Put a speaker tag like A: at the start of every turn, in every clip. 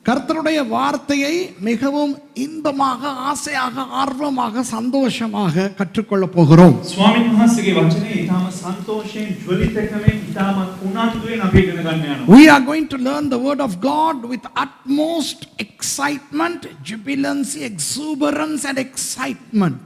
A: கர்த்தருடைய வார்த்தையை மிகவும் இன்பமாக ஆசையாக ஆர்வமாக சந்தோஷமாக கற்றுக்கொள்ளப் போகிறோம்.
B: ස්වාමීන් වහන්සේගේ වචනේ ඊටම සන්තෝෂයෙන් ජොලිතකමෙන් ඊටම උනන්දුවෙන් අපි ඉගෙන ගන්න යනවා.
A: We are going to learn the word of God with utmost excitement, jubilancy, exuberance and excitement.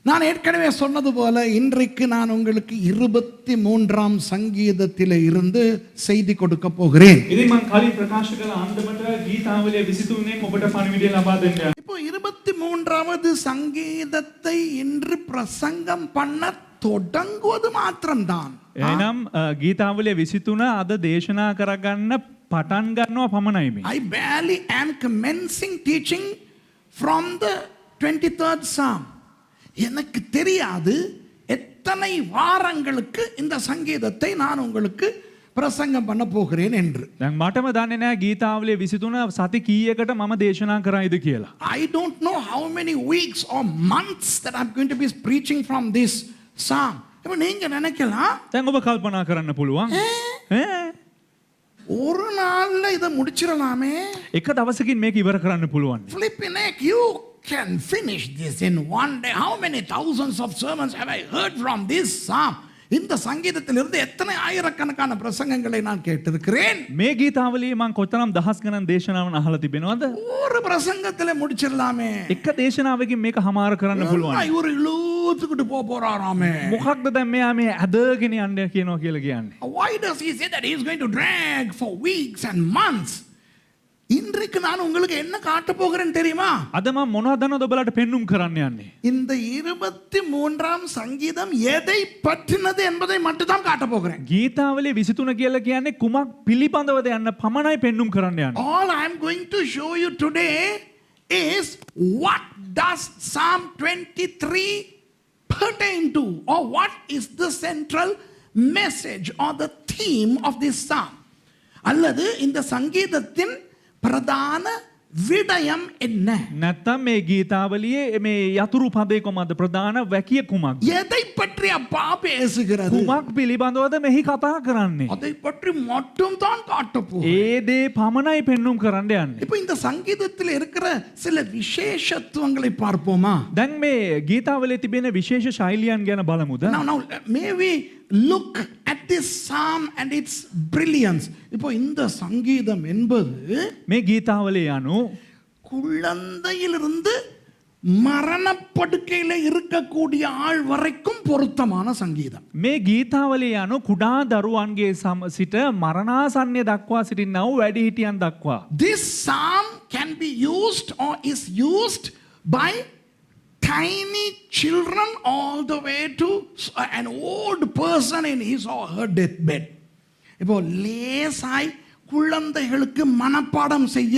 A: நான் ஏற்கனவே சொன்னது போல இன்றைக்கு நான் உங்களுக்கு 23ஆம் சங்கீதத்திலே இருந்து செய்தி கொடுக்க போகிறேன்.
B: ඉතින් මම කලින් ප්‍රකාශ කළ අන්දමට ගීතාවලිය 23න් ඔබට පණිවිඩය ලබා දෙන්න යනවා.
A: இப்போ 23வது சங்கீதத்தை இன்று பிரசங்கம் பண்ண தொடங்குவது மாத்திரம்தான்.
B: එහෙනම් ගීතාවලිය 23 අද දේශනා කරගන්න පටන් ගන්නවා පමණයි මේ.
A: I barely am commencing teaching from the 23rd psalm. எனக்கு தெரியாது எத்தனை வாரங்களுக்கு இந்த சங்கீதத்தை நான் உங்களுக்கு பிரசங்கம் பண்ண போகிறேன் என்று.
B: දැන් මටම දන්නේ නැහැ ගීතාවලිය 23 සති කීයකට මම දේශනා කරයිද කියලා.
A: I don't know how many weeks or months that I'm going to be preaching from this psalm. இப்போ நீங்க நினைக்கலாம்
B: දැන් ඔබ කල්පනා කරන්න පුළුවන්.
A: ஒரு நாள்ல இத முடிச்சிரலாமே.
B: එක දවසකින් මේක ඉවර කරන්න පුළුවන්.
A: Flipping heck, you can finish this in one day. How many thousands of sermons have I heard from this psalm? இந்த சங்கீதத்திலிருந்து எத்தனை ஆயிரக்கணக்கான பிரசங்கங்களை நான் கேட்டிருக்கிறேன்.
B: මේ ගීතාවලියේ මම කොතරම් දහස් ගණන් දේශනාවන් අහලා තිබෙනවද?
A: ஒரு பிரசங்கத்திலே முடிச்சிரலாமே.
B: එක දේශනාවකින් මේක හමාර කරන්න පුළුවන්.
A: இவர் இழுத்துக்கிட்டு போறாராமே.
B: මොකක්ද දැන් මෙයා මේ අදගෙන යන්න කියනවා කියලා කියන්නේ?
A: Why does he say that he is going to drag for weeks and months? இன்றைக்கு நான் உங்களுக்கு என்ன காட்ட போகிறேன் தெரியுமா?
B: අද මම මොනවද දන්නවද ඔබලාට පෙන්눔 කරන්න යන්නේ?
A: இந்த 23ஆம் சங்கீதம் எதை பற்றினது என்பதை மட்டும் தான் காட்ட போகிறேன்.
B: ගීතාවලිය 23 කියලා කියන්නේ කුමක් පිළිබඳවද යන්න පමණයි පෙන්눔 කරන්න යන්නේ.
A: All I am going to show you today is what does Psalm 23 pertain to, or what is the central message or the theme of this psalm. அல்லது இந்த சங்கீதத்தின் பிரதான விடயம் என்ன?
B: නැත්තම් මේ ගීතාවලියේ මේ යතුරු පදේ කොහමද ප්‍රධාන වැකිය කුමක්ද?
A: எதை பற்றி அப்பா பேசுகிறது?
B: කුමක් පිළිබඳවද මෙහි කතා කරන්නේ?
A: அதை பற்றி மட்டும் தான் காட்ட போகிறேன்.
B: ඒ දේ පමණයි පෙන්눔 කරන්න යන්නේ.
A: இப்போ இந்த சங்கீதத்தில் இருக்கிற சில விசேஷத்துவங்களை பார்ப்போமா?
B: දැන් මේ ගීතාවලියේ තිබෙන විශේෂ ශෛලියන් ගැන බලමුද?
A: Now may we look at this psalm and its brilliance. இப்போ இந்த சங்கீதம் என்பது
B: මේ ගීතාවලිය යනු
A: குழந்தையிலிருந்து மரணப்படுக்கையில இருக்கக்கூடிய ஆள் வரைக்கும் பொருத்தமான சங்கீதம்.
B: මේ ගීතාවලිය යනු කුඩා දරුවන්ගේ සිට මරණාසන්නය දක්වා සිටිනා වූ වැඩිහිටියන් දක්වා.
A: This psalm can be used or is used by tiny children all the way to an old person in his or her deathbed. இப்போ லேசாய் குழந்தைகளுக்கு மனப்பாடம் செய்ய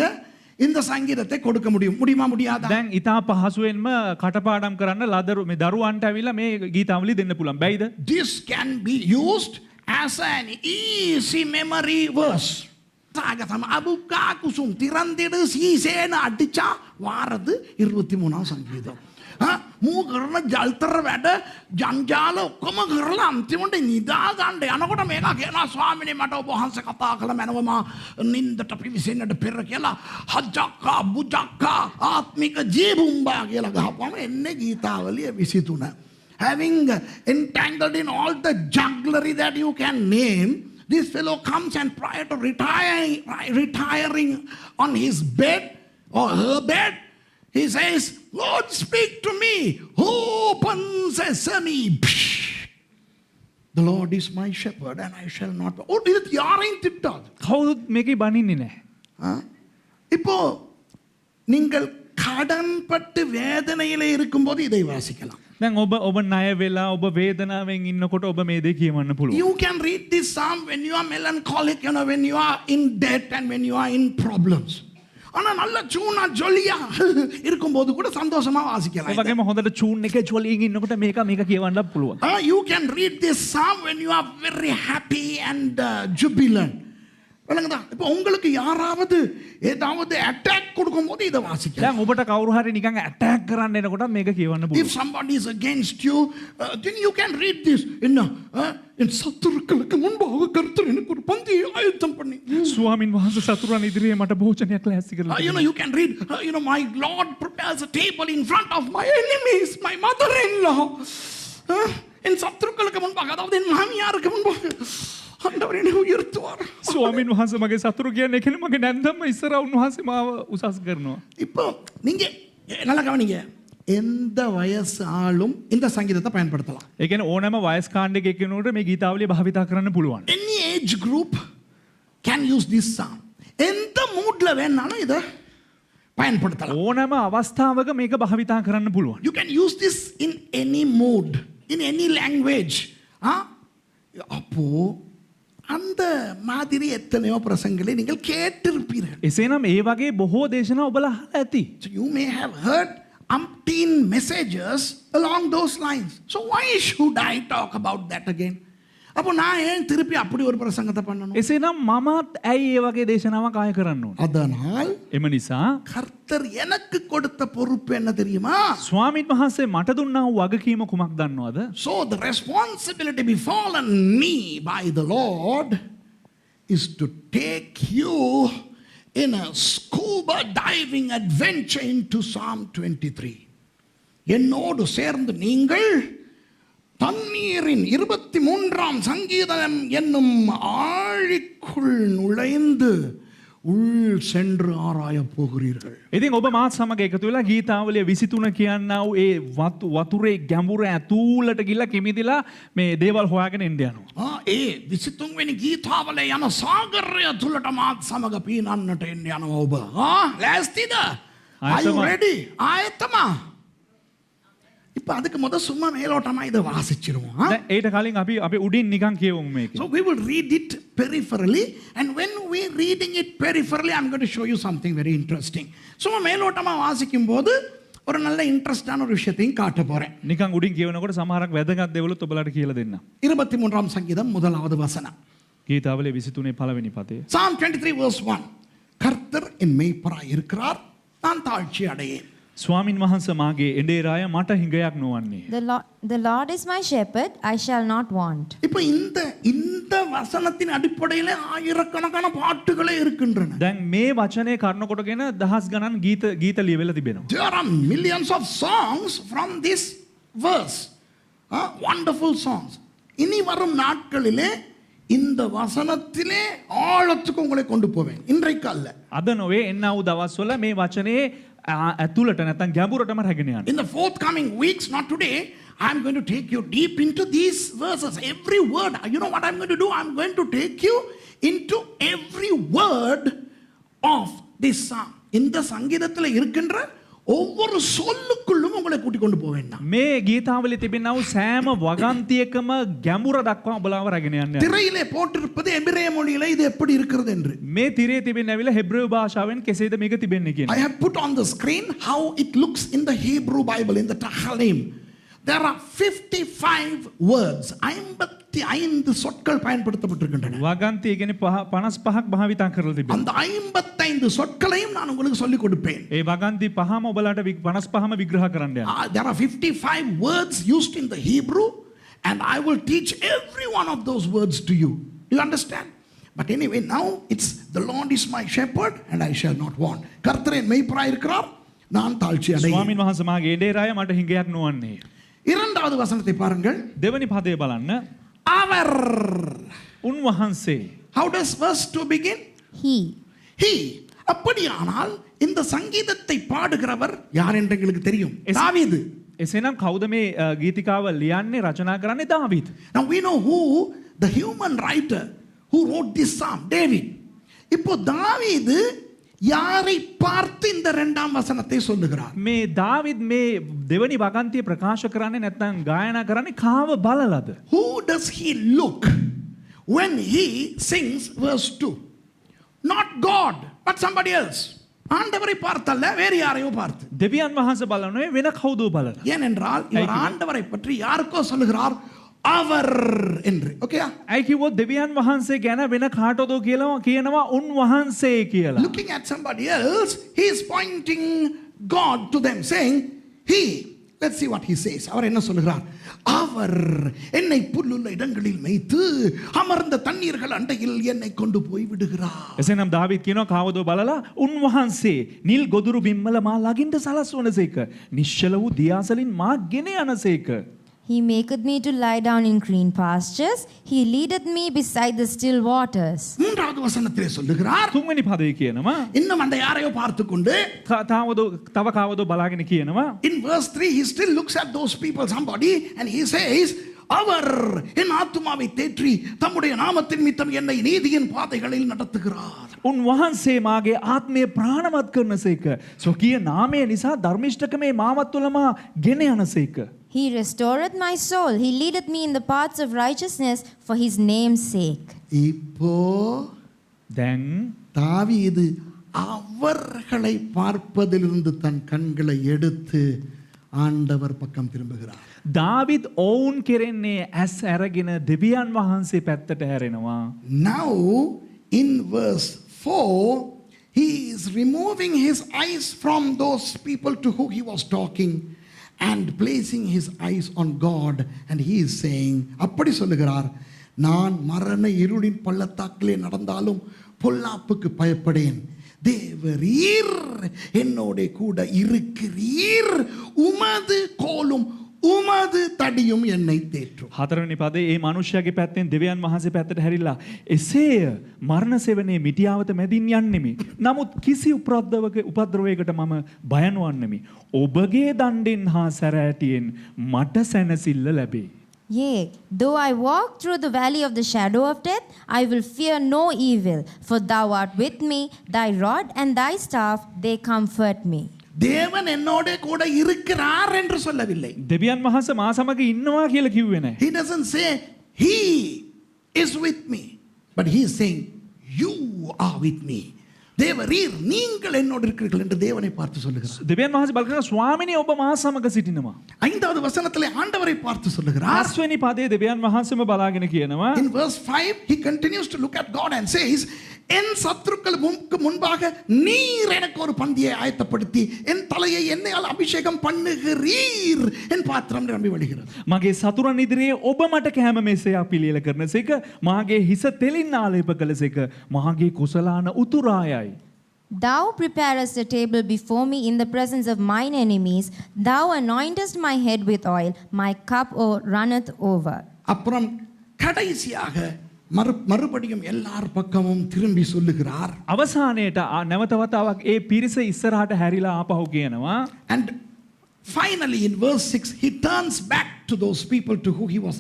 A: இந்த சங்கீதத்தை கொடுக்க முடியுமா முடியாதா?
B: දැන් ඊටා පහසුවෙන්ම කටපාඩම් කරන්න මේ දරුවන්ට ඇවිල්ලා මේ ගීතාවලිය දෙන්න පුළුවන්. බැයිද?
A: This can be used as an easy memory verse. சாகசம் அபுக்கா குசும் திறந்திடு சீசேன அடிச்சா வாரது 23ஆம் சங்கீதம். මූකරන ජල්තර වැඩ ජංජාල ඔක්කොම කරලා අන්තිමට නිදා ගන්න යනකොට මේක කියනවා ස්වාමිනේ මට ඔබ වහන්සේ කතා කළ මැනවම නින්දට පිවිසෙන්නට පෙර කියලා හජ්ජක්කා බුජක්කා ආත්මික ජීබුම්බා කියලා ගහපුවම එන්නේ ගීතාවලිය 23. Having entangled in all the jugglery that you can name, this fellow comes and prior to retiring on his bed or her bed, he says, Lord, speak to me. Open sesame. The Lord is my shepherd and I shall not. Oh, இது யாரையும் திட்டாது.
B: කවුරුත් මේකේ බනින්නේ නැහැ.
A: இப்போ நீங்கள் கடன்பட்டு வேதனையிலே இருக்கும்போது இதை வாசிக்கலாம்.
B: දැන් ඔබ ණය වෙලා ඔබ වේදනාවෙන් ඉන්නකොට ඔබ මේ දේ කියවන්න පුළුවන්.
A: You can read this psalm when you are melancholic, when you are in debt and when you are in problems. ஆனா நல்ல சூனா ஜொலியா இருக்கும்போது கூட சந்தோஷமா வாசிக்கலாம்.
B: ඒ වගේම හොඳට චූන් එකේ ජොලියෙන් ඉන්නකොට මේක කියවන්න පුළුවන්.
A: You can read this psalm when you are very happy and jubilant. விளங்குதா? இப்போ உங்களுக்கு யாராவது ஏதாவது அட்டாக் கொடுக்கும்போது இதை வாசிக்கலாம்.
B: දැන් ඔබට කවුරු හරි නිකන් ඇටැක් කරන්න එනකොට මේක කියවන්න පුළුවන්.
A: If somebody is against you, then you can read this. என்ன என் சத்துருக்களுக்கு முன்பாக கர்த்தர் எனக்கு ஒரு பந்தியை ஆயத்தம் பண்ணி.
B: ස්වාමින් වහන්සේ සතුරන් ඉදිරියේ මට භෝජනයක් ලෑස්ති කරලා
A: You can read, my Lord prepares a table in front of my enemies, my mother-in-law. என் சத்துருக்களுக்கு முன்பாக, அதாவது என் மாமியாருக்கு முன்பாக ஆண்டவர் என்னை உயர்த்துவார்.
B: ස්වාමින් වහන්සේ මගේ සතුරු කියන්නේ කෙනෙක් මගේ නැන්දම ඉස්සර උන්වහන්සේ මාව උසස් කරනවා.
A: இப்போ நீங்க நல்லா கவனிங்க, எந்த வயசு ஆளும் இந்த சங்கீதத்தை பயன்படுத்தலாம்.
B: ඒ කියන්නේ ඕනෑම වයස් කාණ්ඩයක එක්කෙනෙකුට මේ ගීතාවලිය භාවිතා කරන්න පුළුවන්.
A: Any age group can use this song. எந்த மூட்ல வேணாலும் இதை பயன்படுத்தலாம்.
B: ඕනෑම අවස්ථාවක මේක භාවිතා කරන්න පුළුවන්.
A: You can use this in any mood, in any language. அப்போ அந்த மாதிரி எத்தனையோ பிரசங்களை நீங்கள் கேட்டிருப்பீர்கள்.
B: එසේනම් ඒ වගේ බොහෝ දේශනා ඔබලා අහලා ඇති.
A: So you may have heard umpteen messages along those lines. So why should I talk about that again? அப்போ நான் ஏன் திருப்பி அப்படி ஒரு பிரசங்கத்தை பண்ணணும்?
B: එසේනම් මමත් ඇයි ඒ වගේ දේශනාවක් ආය කරන්න ඕන?
A: அதனால்
B: එම නිසා
A: கர்த்தர் எனக்கு கொடுத்த பொறுப்பு என்ன தெரியுமா?
B: ස්වාමීන් වහන්සේ මට දුන්නා වූ වගකීම කුමක්ද දන්නවද?
A: So the responsibility befallen me by the Lord is to take you in a scuba diving adventure into Psalm 23. என்னோடு சேர்ந்து நீங்கள் தண்ணீரின் 23ஆம் சங்கீதம் என்னும் ஆழிக்குள் நுழைந்து உள் சென்று ஆராயப் போகிறீர்கள்.
B: ඉතින් ඔබ මාත් සමග එකතු වෙලා ගීතාවලිය 23 කියන්නා වූ ඒ වතුරේ ගැඹුර ඇතුළට ගිහිල්ලා කිමිදිලා මේ දේවල් හොයාගෙන එන්න යනවා.
A: ඒ 23 වෙනි ගීතාවලිය යන සාගරය තුලට මාත් සමග පීනන්නට එන්න යනවා ඔබ. ලෑස්තිද? Are you ready? ආයතම. இப்ப அதுக்கு முத சும்மா மேலோட்டமா இதை வாசிச்சிருவோம்.
B: දැන් ඊට කලින් අපි උඩින් නිකන් කියවමු මේක.
A: So we will read it peripherally, and when we reading it peripherally, I'm going to show you something very interesting. சும்மா மேலோட்டமா வாசிக்கும் போது ஒரு நல்ல இன்ட்ரெஸ்டான ஒரு விஷயத்தையும் காட்ட போறேன்.
B: නිකන් උඩින් කියවනකොට සමහරක් වැදගත් දේවලුත් ඔබලාට කියලා දෙන්න.
A: 23ஆம் சங்கீதம் முதலாவது வசனம்.
B: ගීතාවලිය 23 පළවෙනි පදේ.
A: Psalm 23 verse 1. கர்த்தர் என் மேய்ப்பராய் இருக்கிறார், நான் தாழ்ச்சி அடையேன்.
B: ස්වාමින් වහන්සේ මාගේ එඬේරාය මට හිඟයක් නොවන්නේ.
C: The Lord is my shepherd, I shall not want.
A: இப்போ இந்த வசனத்தின் அடிப்படையில் ஆயிரக்கணக்கான பாட்டுகளே இருக்கின்றன.
B: දැන් මේ වචනේ කරුණ කොටගෙන දහස් ගණන් ගීත ලියවිලා තිබෙනවා.
A: There are millions of songs from this verse. Wonderful songs. இனி வரும் நாட்களிலே இந்த வசனத்திலே ஆழத்துக்கு உங்களை கொண்டு போவேன். இன்றைக்கு அல்ல.
B: අද නොවේ එන්න වූ දවස්වල මේ වචනේ ඇතුළට නැත්නම් ගැඹුරටම රැගෙන යන්න.
A: In the forthcoming weeks, not today, I'm going to take you deep into these verses. Every word. You know what I'm going to do? I'm going to take you into every word of this psalm. இந்த சங்கீதத்தில் இருக்கின்ற ஒவ்வொரு சொல்லுக்குள்ளும் உங்களை கூட்டிக் கொண்டு போவேன்.
B: මේ ගීතාවලියේ තිබෙනා වූ සෑම වගන්තියකම ගැඹුර දක්වා ඔබලාව රැගෙන යන්න.
A: திரையிலே போட்டிருப்பது எபிரேய மொழியிலே இது எப்படி இருக்கிறது என்று.
B: මේ තිරේ තිබෙනවිල හෙබ්‍රේව භාෂාවෙන් කෙසේද මේක තිබෙන්නේ කියන.
A: I have put on the screen how it looks in the Hebrew Bible, in the Tehillim. There are 55 words. 55 சொற்கள் பயன்படுத்தப்பட்டிருக்கின்றன.
B: වගන්තිය කියන්නේ 55ක් භාවිතා කරලා තිබෙනවා.
A: அந்த 55 சொற்களையும் நான் உங்களுக்கு சொல்லிக் கொடுப்பேன்.
B: ඒ වගන්ති පහම ඔබලාට 55ම විග්‍රහ කරන්න යනවා.
A: There are 55 words used in the Hebrew, and I will teach every one of those words to you. You understand? But anyway, now it's the Lord is my shepherd and I shall not want. கர்த்தர் என் மேய்ப்பராய் இருக்கிறார், நான் தாழ்ச்சி அடையேன்.
B: ස්වාමීන් වහන්සේ මාගේ එඬේරාය මට හිඟයක් නොවන්නේ.
A: இரண்டாவது வசனத்தை பாருங்கள்.
B: දෙවනි පදේ බලන්න.
A: அவர்.
B: උන්වහන්සේ.
A: How does verse 2 begin?
C: He.
A: அப்படியானால் இந்த சங்கீதத்தை பாடுகிறவர் யார் என்று எங்களுக்கு தெரியும். தாவீது.
B: එසේනම් කවුද මේ ගීතිකාව ලියන්නේ රචනා කරන්නේ? දාවීද්.
A: Now we know who the human writer who wrote this psalm, David. இப்போ தாவீது யாரை பார்த்து இந்த இரண்டாம் வசனத்தை சொல்லுகிறார்?
B: මේ දාවිද් මේ දෙවනි වගන්තිය ප්‍රකාශ කරන්නේ නැත්නම් ගායනා කරන්නේ කාව බලලාද?
A: Who does he look when he sings verse 2? Not God, but somebody else. ஆண்டவரை பார்த்தல்ல, வேறு யாரையோ பார்த்து.
B: දෙවියන් වහන්සේ බලන්නේ වෙන කවුදෝ බලලා.
A: ஏனென்றால் இவர் ஆண்டவரை பற்றி யாருக்கோ சொல்லுகிறார் அவர் என்று. ஓகேயா?
B: ඇයි කිව්වොත් දෙවියන් වහන්සේ ගැන වෙන කාටදෝ කියනවා උන්වහන්සේ කියලා.
A: Looking at somebody else, he is pointing God to them, saying he. Let's see what he says. அவர் என்ன சொல்லுகிறார்? அவர் என்னை புல்லுள்ள இடங்களில் மேய்த்து அமர்ந்த தண்ணீர்கள் அண்டையில் என்னை கொண்டு போய் விடுகிறார்.
B: එසේනම් දාවිද් කියනවා කවදෝ බලලා උන්වහන්සේ නිල් ගොදුරු බිම්මල මා ළඟින්ට සලස්වනසේක. නිශ්චල වූ දියාසලින් මා ගෙන යනසේක.
C: He maketh me to lie down in green pastures. He leadeth me beside the still waters.
A: மூன்றாவது வசனத்திலே சொல்லுகிறார்.
B: තුන්වෙනි පදේ කියනවා
A: இன்னும் அந்த யாரையோ பார்த்து கொண்டு
B: තව කවදෝ බලාගෙන කියනවා
A: in verse 3 he still looks at those people, somebody, and he says, அவர் என் ஆத்துமாவை தேற்றி தம்முடைய நாமத்தின் நிமித்தம் என்னை நீதியின் பாதைகளில் நடத்துகிறார்.
B: උන්වහන්සේ මාගේ ආත්මය ප්‍රාණවත් කරනසේක. ස්වකීය නාමය නිසා ධර්මිෂ්ඨකමේ මාවත් තුළ මා ගෙන යනසේක.
C: He restoreth my soul. He leadeth me in the paths of righteousness for his name's sake.
A: இப்போ
B: දැන්
A: தாவீது அவர்களை பார்ப்பதிலிருந்து தன் கண்களை எடுத்து ஆண்டவர் பக்கம் திரும்புகிறார்.
B: දාවිද් ඔවුන් කෙරෙන්නේ ඇස් ඇරගෙන දෙවියන් වහන්සේ පැත්තට හැරෙනවා.
A: Now in verse 4 he is removing his eyes from those people to whom he was talking and placing his eyes on God, and he is saying, அப்படி சொல்லுகிறார், நான் மரண இருளின் பள்ளத்தாக்கிலே நடந்தாலும் பொல்லாப்புக்கு பயப்படேன், தேவரீர் என்னோட கூட இருக்கிறீர், உமது கோலும் උමද තඩියුම් என்னை தேற்றும்.
B: හතරවෙනි පදේ ඒ මනුෂ්‍යයාගේ පැත්තෙන් දෙවියන් වහන්සේ පැත්තට හැරිලා එසේය මරණ සෙවණේ මිටියාවත මැදින් යන්නෙමි. නමුත් කිසි උපද්‍රවයකට මම බය නොවන්නෙමි. ඔබගේ දණ්ඩෙන් හා සැරෑටියෙන් මට සැනසෙල්ල ලැබේ.
C: Yea, though I walk through the valley of the shadow of death, I will fear no evil, for thou art with me, thy rod and thy staff, they comfort me.
A: தேவன் என்னோட கூட இருக்கிறார் என்று சொல்லவில்லை.
B: දෙවියන් වහන්සේ මා සමග ඉන්නවා කියලා කිව්වේ නැහැ.
A: He doesn't say he is with me, but he is saying you are with me. தேவரீர் நீங்கள் என்னோடு இருக்கிறீர்கள் என்று தேவனை பார்த்து சொல்லுகிறார்.
B: දෙවියන් වහන්සේ බල කරනවා ස්වාමිනේ ඔබ මා සමග සිටිනවා.
A: ஐந்தாவது வசனத்திலே ஆண்டவரை பார்த்து சொல்லுகிறார்.
B: 5 වෙනි පදේ දෙවියන් වහන්සේම බලාගෙන කියනවා.
A: In verse 5 he continues to look at God and says, என் சத்துருக்கள் முன்பாக நீர் எனக்கு ஒரு பந்தியை ஆயத்தப்படுத்தி என் தலையை எண்ணெயால் அபிஷேகம் பண்ணுகிறீர், என் பாத்திரம் நிரம்பி வழிகிறது.
B: මගේ සතුරන් ඉදිරියේ ඔබ මට කැම මෙසේයක් පිළියෙල කරනසේක, මාගේ හිස තෙලින් ආලේප කළසේක, මාගේ කුසලාන උතුරායයි.
C: Thou preparest a table before me in the presence of mine enemies. Thou anointest my head with oil. My cup runneth over.
A: அப்புறம் கடைசியாக மறுபடியும் எல்லார் பக்கமும் திரும்பி சொல்லுகிறார்.
B: අවසානයේට නැවත වතාවක් ඒ පිරිස ඉස්සරහට හැරිලා ආපහු කියනවා.
A: And finally in verse 6 he turns back to those people to whom he was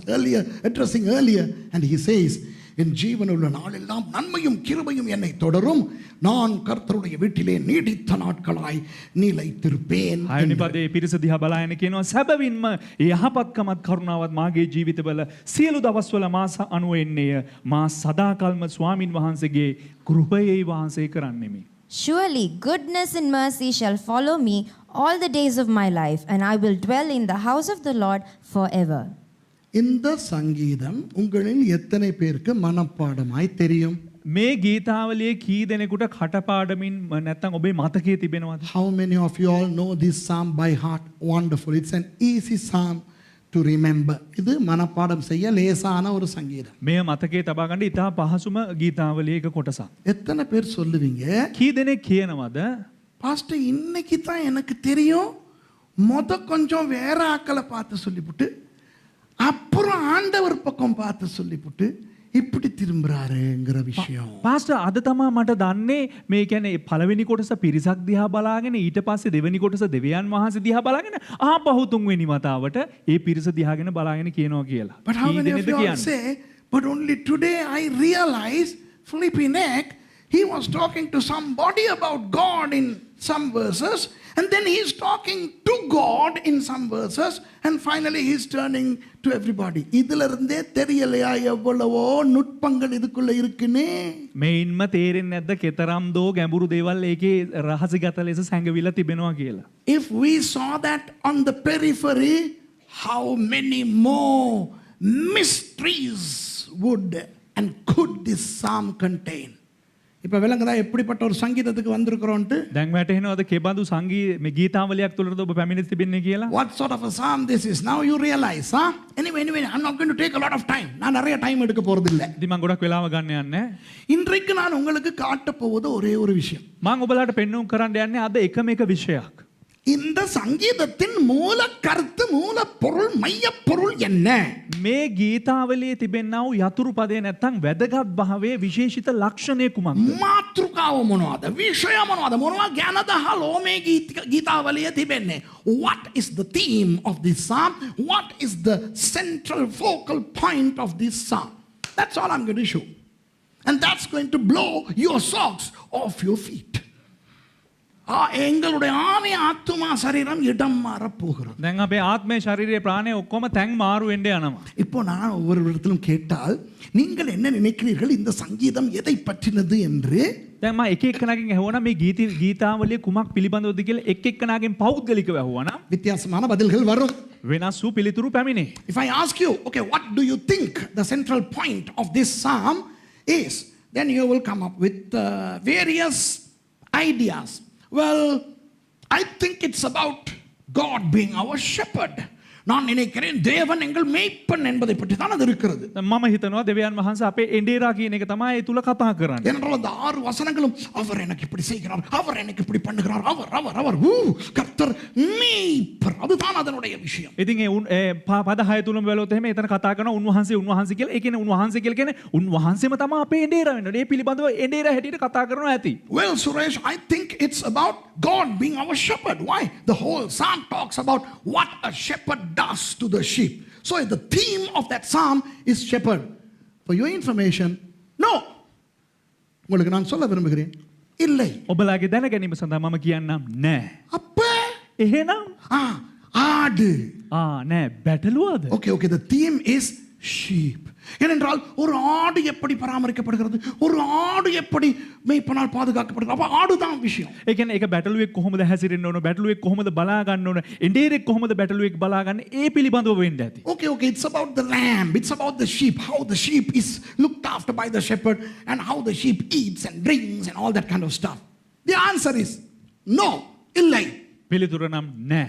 A: addressing earlier, and he says, என் ஜீவனுள்ள நாளெல்லாம் நன்மையும் கிருபையும் என்னை தொடரும், நான் கர்த்தருடைய வீட்டிலே நீடித்த நாட்களாய் நிலைத்திருப்பேன்.
B: හයවෙනි පදේ පිරිස දිහා බලාගෙන කියනවා සැබවින්ම යහපත්කමත් කරුණාවත් මාගේ ජීවිතවල සියලු දවස්වල මා අනුව එන්නේය. මා සදාකල්ම ස්වාමින් වහන්සේගේ කෘපයේ වාසය කරන්නෙමි.
C: Surely goodness and mercy shall follow me all the days of my life, and I will dwell in the house of the Lord forever.
A: இந்த சங்கீதம் உங்களில் எத்தனை பேருக்கு மனப்பாடமாய் தெரியும்?
B: මේ ගීතාවලියේ කී දෙනෙකුට කටපාඩමින් නැත්නම් ඔබේ මතකයේ තිබෙනවද?
A: How many of you all know this psalm by heart? Wonderful. It's an easy psalm to remember. இது மனப்பாடம் செய்ய லேசான ஒரு சங்கீதம்.
B: මේ මතකයේ තබා ගන්න ඉතා පහසුම ගීතාවලියේ එක කොටසක්.
A: எத்தனை பேர் சொல்லுவீங்க,
B: කී දෙනෙක් කියනවද
A: பாஸ்டர் இன்னைக்கு தான் எனக்கு தெரியும், கொஞ்சம் வேற ஆக்களை பார்த்து சொல்லிவிட்டு அப்புறம் ஆண்டவர் பக்கம் பார்த்து சொல்லிவிட்டு இப்படி திரும்புறாருங்கிற விஷயம்.
B: පාස්ටර් අද තමා මට දන්නේ මේ කියන්නේ පළවෙනි කොටස පිරිසක් දිහා බලාගෙන ඊට පස්සේ දෙවෙනි කොටස දෙවියන් වහන්සේ දිහා බලාගෙන ආපහු තුන්වෙනි වතාවට ඒ පිරිස දිහාගෙන බලාගෙන කියනවා කියලා.
A: But how many of you all say, but only today I realize Philippi Neck, he was talking to somebody about God in some verses, and then he's talking to God in some verses, and finally he's turning to everybody. இதுல இருந்தே தெரியலையா எவ்வளவோ நுட்பங்கள் இதுக்குள்ள இருக்குனே?
B: මේින්ම තේරෙන්නේ නැද්ද කතරම් දෝ ගැඹුරු දේවල් ඒකේ රහසිගත ලෙස සැඟවිලා තිබෙනවා කියලා.
A: If we saw that on the periphery, how many more mysteries would and could this psalm contain? இப்போ விளங்குதா எப்படிப்பட்ட ஒரு சங்கீதத்துக்கு வந்திருக்கிறோன்ட்டு?
B: දැන් වැටහෙනවද කෙබඳු සංගී මේ ගීතාවලියක් තුළද ඔබ පැමිණ තිබෙන්නේ කියලා?
A: What sort of a psalm this is? Now you realize, huh? Anyway, I'm not going to take a lot of time. நான் நிறைய டைம் எடுக்க போறதில்லை.
B: ඉතින් මම ගොඩක් වෙලාව ගන්න යන්නේ.
A: இன்றைக்கு நான் உங்களுக்கு காட்ட போவது ஒரே ஒரு விஷயம்.
B: මම ඔබලාට පෙන්වුම් කරන්න යන්නේ අද එකම එක විෂයක්.
A: இந்த சங்கீதத்தின் மூல கருத்து, மூல பொருள், மைய பொருள் என்ன?
B: මේ ගීතාවලියේ තිබෙනා වූ යතුරු පදේ නැත්තම් වැදගත් භාවයේ විශේෂිත ලක්ෂණය කුමක්ද?
A: මාතෘකාව මොනවද? විෂය මොනවද? මොනවා ගැනද හලෝ මේ ගීතාවලියේ තිබෙන්නේ? What is the theme of this psalm? What is the central focal point of this psalm? That's all I'm going to show. And that's going to blow your socks off your feet. எங்களுடைய ஆவி ஆத்துமா சரீரம் இடம் மாற போகிறது.
B: දැන් අපේ ආත්මය ශරීරය ප්‍රාණය ඔක්කොම තැන් මාරු වෙන්න යනවා.
A: இப்போ நான் ஒவ்வொரு இடத்திலும் கேட்டால் நீங்கள் என்ன நினைக்கிறீர்கள் இந்த சங்கீதம் எதை பற்றினது என்று?
B: දැන් මම එක එක්කෙනාගෙන් අහුවනම් මේ ගීතාවලිය කුමක් පිළිබඳවද කියලා එක එක්කෙනාගෙන් පෞද්ගලිකව අහුවනම්
A: வித்தியாசமான பதில்கள் வரும்.
B: වෙනස් වූ පිළිතුරු පැමිණේ.
A: If I ask you, okay, what do you think the central point of this psalm is? Then you will come up with various ideas. Well, I think it's about God being our shepherd. நான் நினைக்கிறேன் தேவன் எங்கள் மேய்ப்பன் என்பதை பற்றி தான் அது இருக்கிறது.
B: මම හිතනවා දෙවියන් වහන්සේ අපේ එඬේරා කියන එක තමයි ඒ තුල කතා කරන්නේ.
A: ஏனென்றால் அந்த 6 வசனங்களும் அவர் எனக்கு இப்படி செய்கிறார், அவர் எனக்கு இப்படி பண்ணுகிறார், அவர் கர்த்தர் மேய்ப்பர். அதுதான் அதனுடைய விஷயம்.
B: ඉතින් ඒ පද 6 තුලම බැලුවොත් එහෙම එතන කතා කරන උන්වහන්සේ කියලා. ඒ කියන්නේ උන්වහන්සේ කියලා කියන්නේ උන්වහන්සේම තමයි අපේ එඬේරා වෙන්නේ. ඒ පිළිබඳව එඬේරා හැටියට කතා කරනවා ඇති.
A: Well, Suresh, I think it's about God being our shepherd. Why? The whole psalm talks about what a shepherd does to the sheep. So the theme of that psalm is shepherd. For your information, no. உங்களுக்கு நான் சொல்ல விரும்புகிறேன், இல்லை.
B: ඔබලාගේ දැන ගැනීම සඳහා මම කියන්නම් නෑ.
A: அப்ப
B: එහෙනම්
A: ஆடு.
B: නෑ බැටළුවද?
A: Okay, the theme is sheep. ஏனென்றால் ஒரு ஆடு எப்படி பராமரிக்கப்படுகிறது, ஒரு ஆடு எப்படி மேய்ப்பனால் பாதுகாக்கப்படுகிறது, அப்ப ஆடுதான் விஷயம்.
B: ඒ කියන්නේ ඒක බැටළුවෙක් කොහොමද හැසිරෙන්න ඕන, බැටළුවෙක් කොහොමද බලා ගන්න ඕන, එඬේරෙක් කොහොමද බැටළුවෙක් බලා ගන්න, ඒ පිළිබඳව වෙන්න ඇති.
A: Okay, it's about the lamb, it's about the sheep, how the sheep is looked after by the shepherd and how the sheep eats and drinks and all that kind of stuff. The answer is no, இல்லை.
B: පිළිතුර නම් නෑ.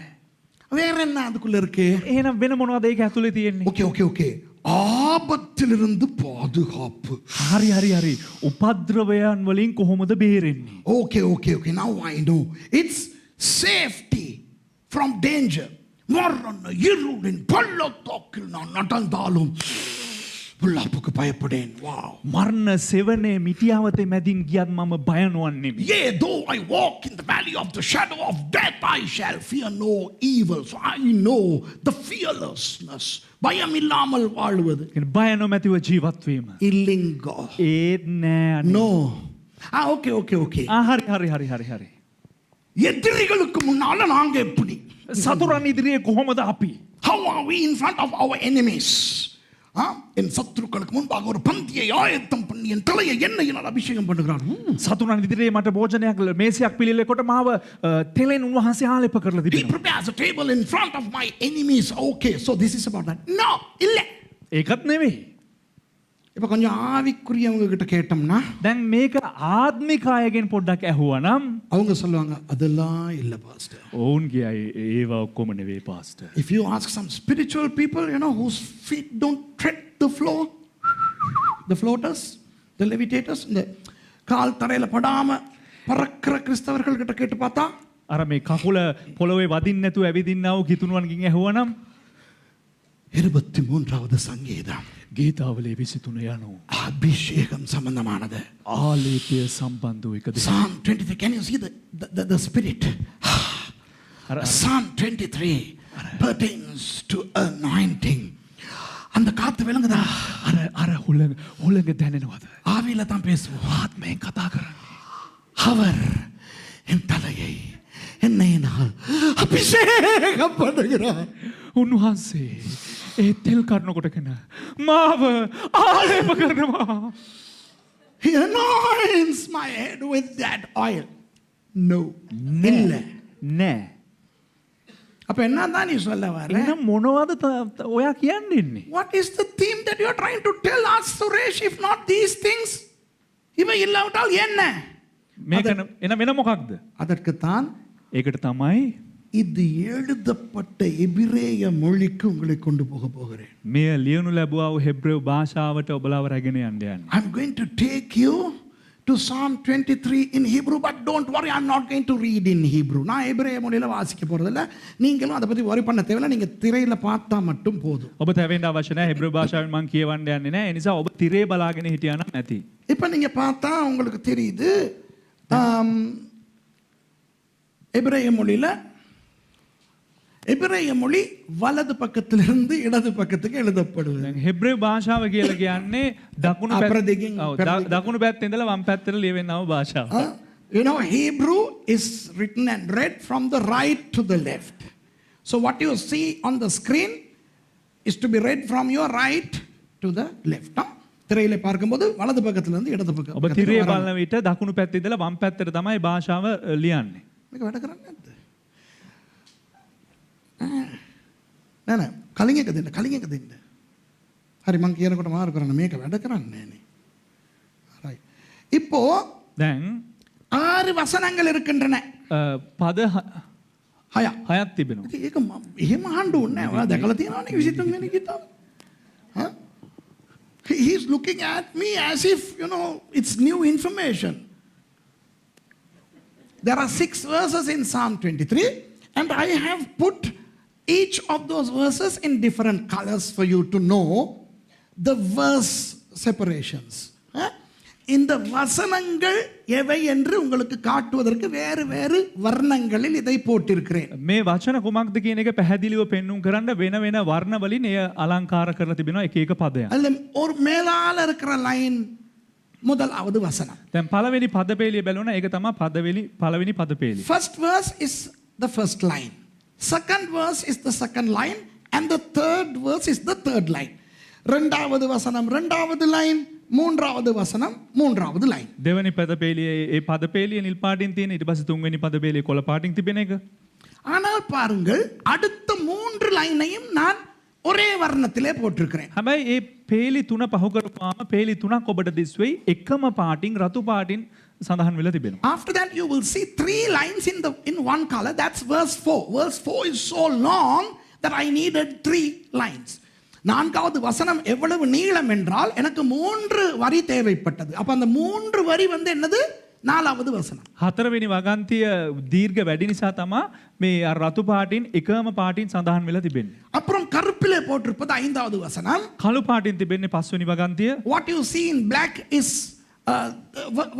A: வேற என்ன அதுக்குள்ள இருக்கு?
B: එහෙනම් වෙන මොනවද ඒක ඇතුලේ තියෙන්නේ?
A: Okay. ஆபத்திலிருந்து பாதுகாப்பு.
B: හරි. උපද්‍රවයන් වලින් කොහොමද බේරෙන්නේ?
A: Okay. Now I know. It's safety from danger. மரண இருளின் பள்ளத்தாக்கில் நான் நடந்தாலும் பொல்லாப்புக்கு பயப்படேன். Wow.
B: මරණ සෙවනේ මිටියාවතේ මැදින් ගියත් මම බය නොවන්නෙමි.
A: Yea, though I walk in the valley of the shadow of death, I shall fear no evil. So I know the fearlessness. பயம் இல்லாமல் வாழ்வது.
B: බය නොමැතිව ජීවත් වීම.
A: இல்லைங்கோ.
B: ඒත් නෑ.
A: No. Okay.
B: හරි.
A: எதிரிகளுக்கு முன்னால நாங்க எப்படி?
B: සතුරන් ඉදිරියේ කොහොමද අපි?
A: How are we in front of our enemies? என் சத்துருக்களுக்கு முன்பாக ஒரு பந்தியை ஆயத்தம் பண்ணி என் தலையை எண்ணெயினால் அபிஷேகம் பண்ணுகிறார்.
B: සතුරන් ඉදිරියේ මට භෝජනයක් මේසයක් පිළිලේ කොට මාව තෙලෙන් උන්වහන්සේ ආලේප කරලා
A: He
B: තිබෙනවා.
A: prepares a table in front of my enemies. Okay, so this is about that. No, இல்ல.
B: ඒකත් නෙවෙයි.
A: இப்ப கொஞ்சம் ஆவிக்குரியவங்க கிட்ட கேட்டோம்னா
B: දැන් මේක ආත්මික අයගෙන් පොඩ්ඩක් ඇහුවනම්
A: அவங்க சொல்லுவாங்க அதெல்லாம் இல்ல பாஸ்டர்.
B: ඔවුන් කියයි ඒවා ඔක්කොම නෙවෙයි pastor.
A: If you ask some spiritual people, whose feet don't tread the floor, the floaters, the levitators, இந்த கால் தரையில படாம பறக்கிற கிறிஸ்தவர்கள் கிட்ட கேட்டு பார்த்தா
B: අර මේ කකුල පොළවේ වදින්න නැතුව ඇවිදින්නා වූ කිතුණුවන්ගෙන් ඇහුවනම්
A: 23வது சங்கீதம்
B: ගීතාවලියේ 23 යනු
A: அபிஷேகம் சம்பந்தமானது.
B: ආලේපය සම්බන්ධ වූ එකද?
A: Psalm 23, can you see the spirit? Psalm 23 pertains to anointing. அந்த காத்து விளங்குதா?
B: අර හුළඟ දැනෙනවද?
A: ஆவியில தான் பேசுவோம்.
B: ආත්මයෙන් කතා කරන්නේ.
A: அவர் என் தலையை எண்ணெயினால் அபிஷேகம் பண்ணுகிறார்.
B: උන්වහන්සේ ඒ තෙල් කර්ණ කොටගෙන මාව ආලේප කරනවා.
A: He anoints my head with that oil. No. இல்ல.
B: නෑ.
A: அப்ப என்னதான் நீ சொல்ல வர?
B: එහෙනම් මොනවද ඔයා කියන්නේ?
A: What is the theme that you are trying to tell us, Suresh, if not these things? இவை இல்லாவிட்டால் என்ன?
B: මේක එන වෙන මොකක්ද?
A: அதற்குத்தான்
B: ඒකට තමයි
A: இது எழுதப்பட்ட எபிரேய மொழிக்கு உங்களை கொண்டு போக போகிறேன்.
B: මේ ලියනු ලැබුවා වූ හෙබ්‍රේව භාෂාවට ඔබලාව රැගෙන යන්න යන්නේ.
A: I'm going to take you to Psalm 23 in Hebrew, but don't worry, I'm not going to read in Hebrew. நான் எபிரேய மொழியில வாசிக்க போறதில்ல. நீங்களும் அதை பத்தி worry பண்ண தேவையில்லை. நீங்க திரையில பார்த்தா மட்டும் போதும்.
B: ඔබ තැවෙන්න අවශ්‍ය නැහැ. හෙබ්‍රේව භාෂාවෙන් මම කියවන්න යන්නේ නැහැ. ඒ නිසා ඔබ තිරේ බලාගෙන හිටියා නම් ඇති.
A: இப்போ நீங்க பார்த்தா உங்களுக்கு தெரியுது எபிரேய மொழியில எபிரேய மொழி வலது பக்கத்திலிருந்து இடது பக்கத்துக்கு எழுதப்படுது.
B: දැන් හෙබ්‍රේව භාෂාව කියලා කියන්නේ දකුණු දකුණු පැත්තේ ඉඳලා වම් පැත්තට ලියවෙනව භාෂාව.
A: You know, Hebrew is written and read from the right to the left. So what you see on the screen is to be read from your right to the left. திரையில பார்க்கும்போது வலது பக்கத்திலிருந்து இடது பக்கம்.
B: ඔබ තිරේ බලන විට දකුණු පැත්තේ ඉඳලා වම් පැත්තට තමයි භාෂාව ලියන්නේ.
A: මේක වැඩ කරන්නේ නැද්ද? නෑ නෑ කලින් එක දෙන්න කලින් එක දෙන්න. හරි මං කියනකොට මාරු කරන්න මේක වැඩ කරන්නේ නෑනේ. right. இப்போ
B: දැන්
A: 6 වසනங்கள் இருக்கின்றன.
B: පද හයක් තිබෙනවා.
A: ඒක එහෙම අහන්න ඕනේ නෑ. ඔයා දැකලා තියෙනවනේ 23 වෙනි කිතාව. huh? He's looking at me as if, you know, it's new information. There are 6 verses in Psalm 23 and I have put each of those verses in different colors for you to know the verse separations. இந்த வசனங்கள் எவை என்று உங்களுக்கு காட்டுவதற்கு வேறு வேறு வர்ணங்களில் இதை போட்டிருக்கிறேன்.
B: මේ වචන කුමක්ද කියන එක පැහැදිලිව පෙන්වුම් කරන්න වෙන වෙන වර්ණ වලින් එය අලංකාර කරලා තිබෙනවා එක එක පදයන්.
A: அல்ல ஒரு மேலால இருக்கிற லைன் முதலாவது வசனம்.
B: දැන් පළවෙනි පදපේලිය බැලුවොත් ඒක තමයි පළවෙනි පදපේලිය.
A: First verse is the first line. Second verse is the second line and the third verse is the third line. இரண்டாவது வசனம் இரண்டாவது லைன் மூன்றாவது வசனம் மூன்றாவது லைன்.
B: දෙවෙනි පදපේලිය ඒ පදපේලිය නිල් පාටින් තියෙන ඊට පස්සේ තුන්වෙනි පදපේලිය කොළ පාටින් තිබෙන එක.
A: ஆனால் பாருங்கள் அடுத்த 3 லைனையும் நான் ஒரே வர்ணத்திலே போட்டிருக்கிறேன்.
B: හැබැයි ඒ පේලි තුන පහු කරපුවාම පේලි තුනක් ඔබට දිස් වෙයි එකම පාටින් රතු පාටින් සඳහන් වෙලා තිබෙනවා.
A: After that you will see 3 lines in one color. That's verse 4. Verse 4 is so long that I needed 3 lines. நான்காவது வசனம் எவ்வளவு நீளம் என்றால் எனக்கு 3 வரி தேவைப்பட்டது. அப்ப அந்த 3 வரி வந்து என்னது? நாலாவது வசனம்.
B: හතරවෙනි වගන්තිය දීර්ඝ වැඩි නිසා තමයි මේ රතු පාටින් එකම පාටින් සඳහන් වෙලා තිබෙන්නේ.
A: அப்புறம் கருப்பிலே போட்டிருப்பது ஐந்தாவது வசனம்.
B: කළු පාටින් තිබෙන්නේ පස්වෙනි වගන්තිය.
A: What you see in black is